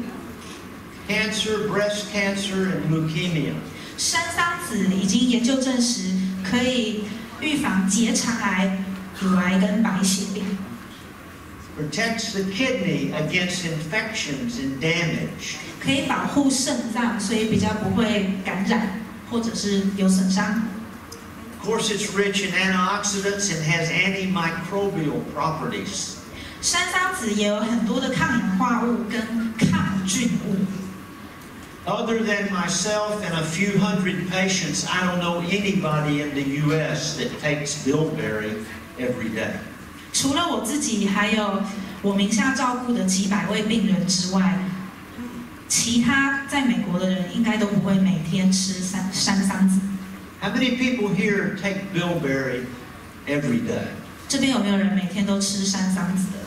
cancer, breast cancer, and leukemia. 山桑子已经研究证实可以预防结肠癌、乳癌跟白血病。Protects the kidney against infections and damage. 可以保护肾脏，所以比较不会感染或者是有损伤。Of course, it's rich in antioxidants and has antimicrobial properties. 山桑子也有很多的抗氧化物跟抗菌物。Other than myself and a few hundred patients, I don't know anybody in the U.S. that takes bilberry every day. 除了我自己，还有我名下照顾的几百位病人之外，其他在美国的人应该都不会每天吃山桑子。How many people here take bilberry every day? 这边有没有人每天都吃山桑子的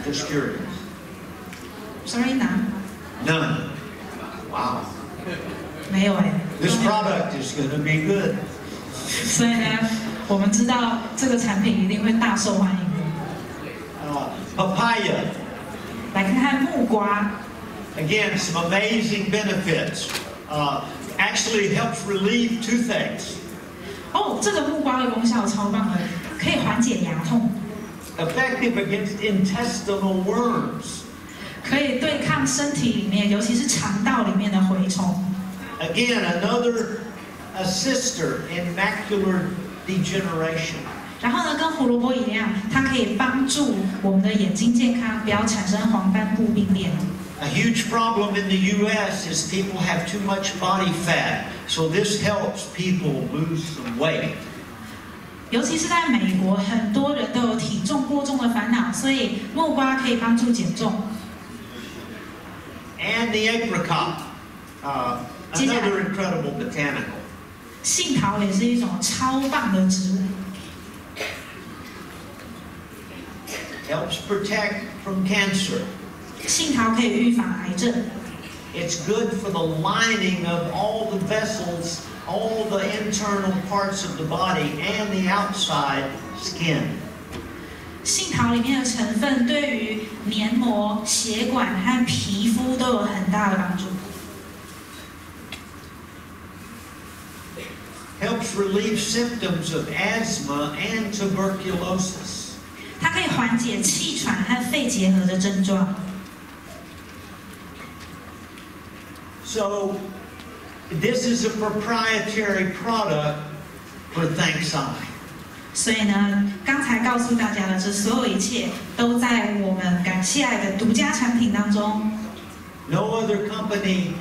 Just curious.？Sorry, none. None. Wow. 没有哎。This product is going to be good. 所以呢，我们知道这个产品一定会大受欢迎的。Papaya. 来看看木瓜。Again, some amazing benefits. Actually helps relieve toothaches. 哦，这个木瓜的功效超棒的，可以缓解牙痛。Effective against intestinal worms. 可以对抗身体里面，尤其是肠道里面的蛔虫。Again, another assister in macular degeneration. 然后呢，跟胡萝卜一样，它可以帮助我们的眼睛健康，不要产生黄斑部病变。A huge problem in the U.S. is people have too much body fat, so this helps people lose some weight. 尤其是在美国，很多人都有体重过重的烦恼，所以木瓜可以帮助减重。And the apricot, another incredible botanical. 杏桃也是一种超棒的植物。Helps protect from cancer. 杏桃可以预防癌症。It's good for the lining of all the vessels, all the internal parts of the body, and the outside skin. 杏桃里面的成分对于黏膜、血管和皮肤都有很大的帮助。Helps relieve symptoms of asthma and tuberculosis. 它可以缓解气喘和肺结核的症状。So, this is a proprietary product for ThankSci. 所以呢，刚才告诉大家的这所有一切，都在我们感谢爱的独家产品当中。No other company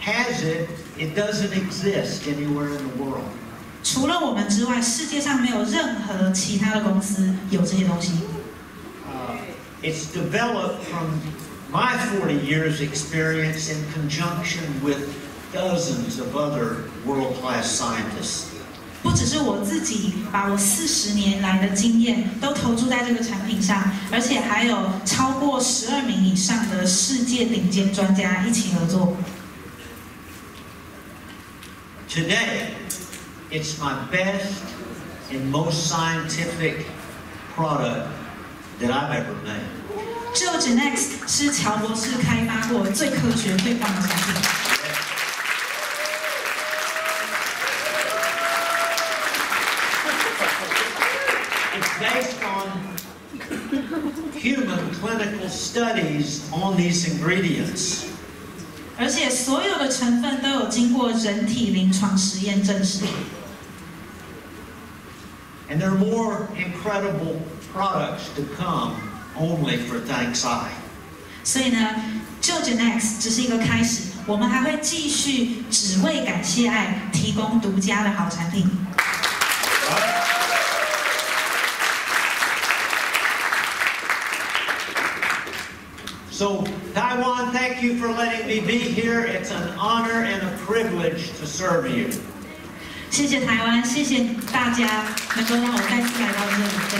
has it. It doesn't exist anywhere in the world. 除了我们之外，世界上没有任何其他的公司有这些东西。It's developed from my 40 years experience in conjunction with dozens of other world-class scientists. 不只是我自己把我40年来的经验都投注在这个产品上，而且还有超过12名以上的世界顶尖专家一起合作。Today, it's my best and most scientific product that I've ever made. Dr.Next 是乔博士开发过最科学、最棒的产品。It's based on human clinical studies on these ingredients. 而且所有的成分都有经过人体临床实验证实。And there are more incredible products to come.Only for ThankSci. 所以呢 ，Dr.Next 只是一个开始，我们还会继续只为感谢爱提供独家的好产品。So, Taiwan, thank you for letting me be here. It's an honor and a privilege to serve you. 谢谢台湾，谢谢大家能够让我再次来到这里。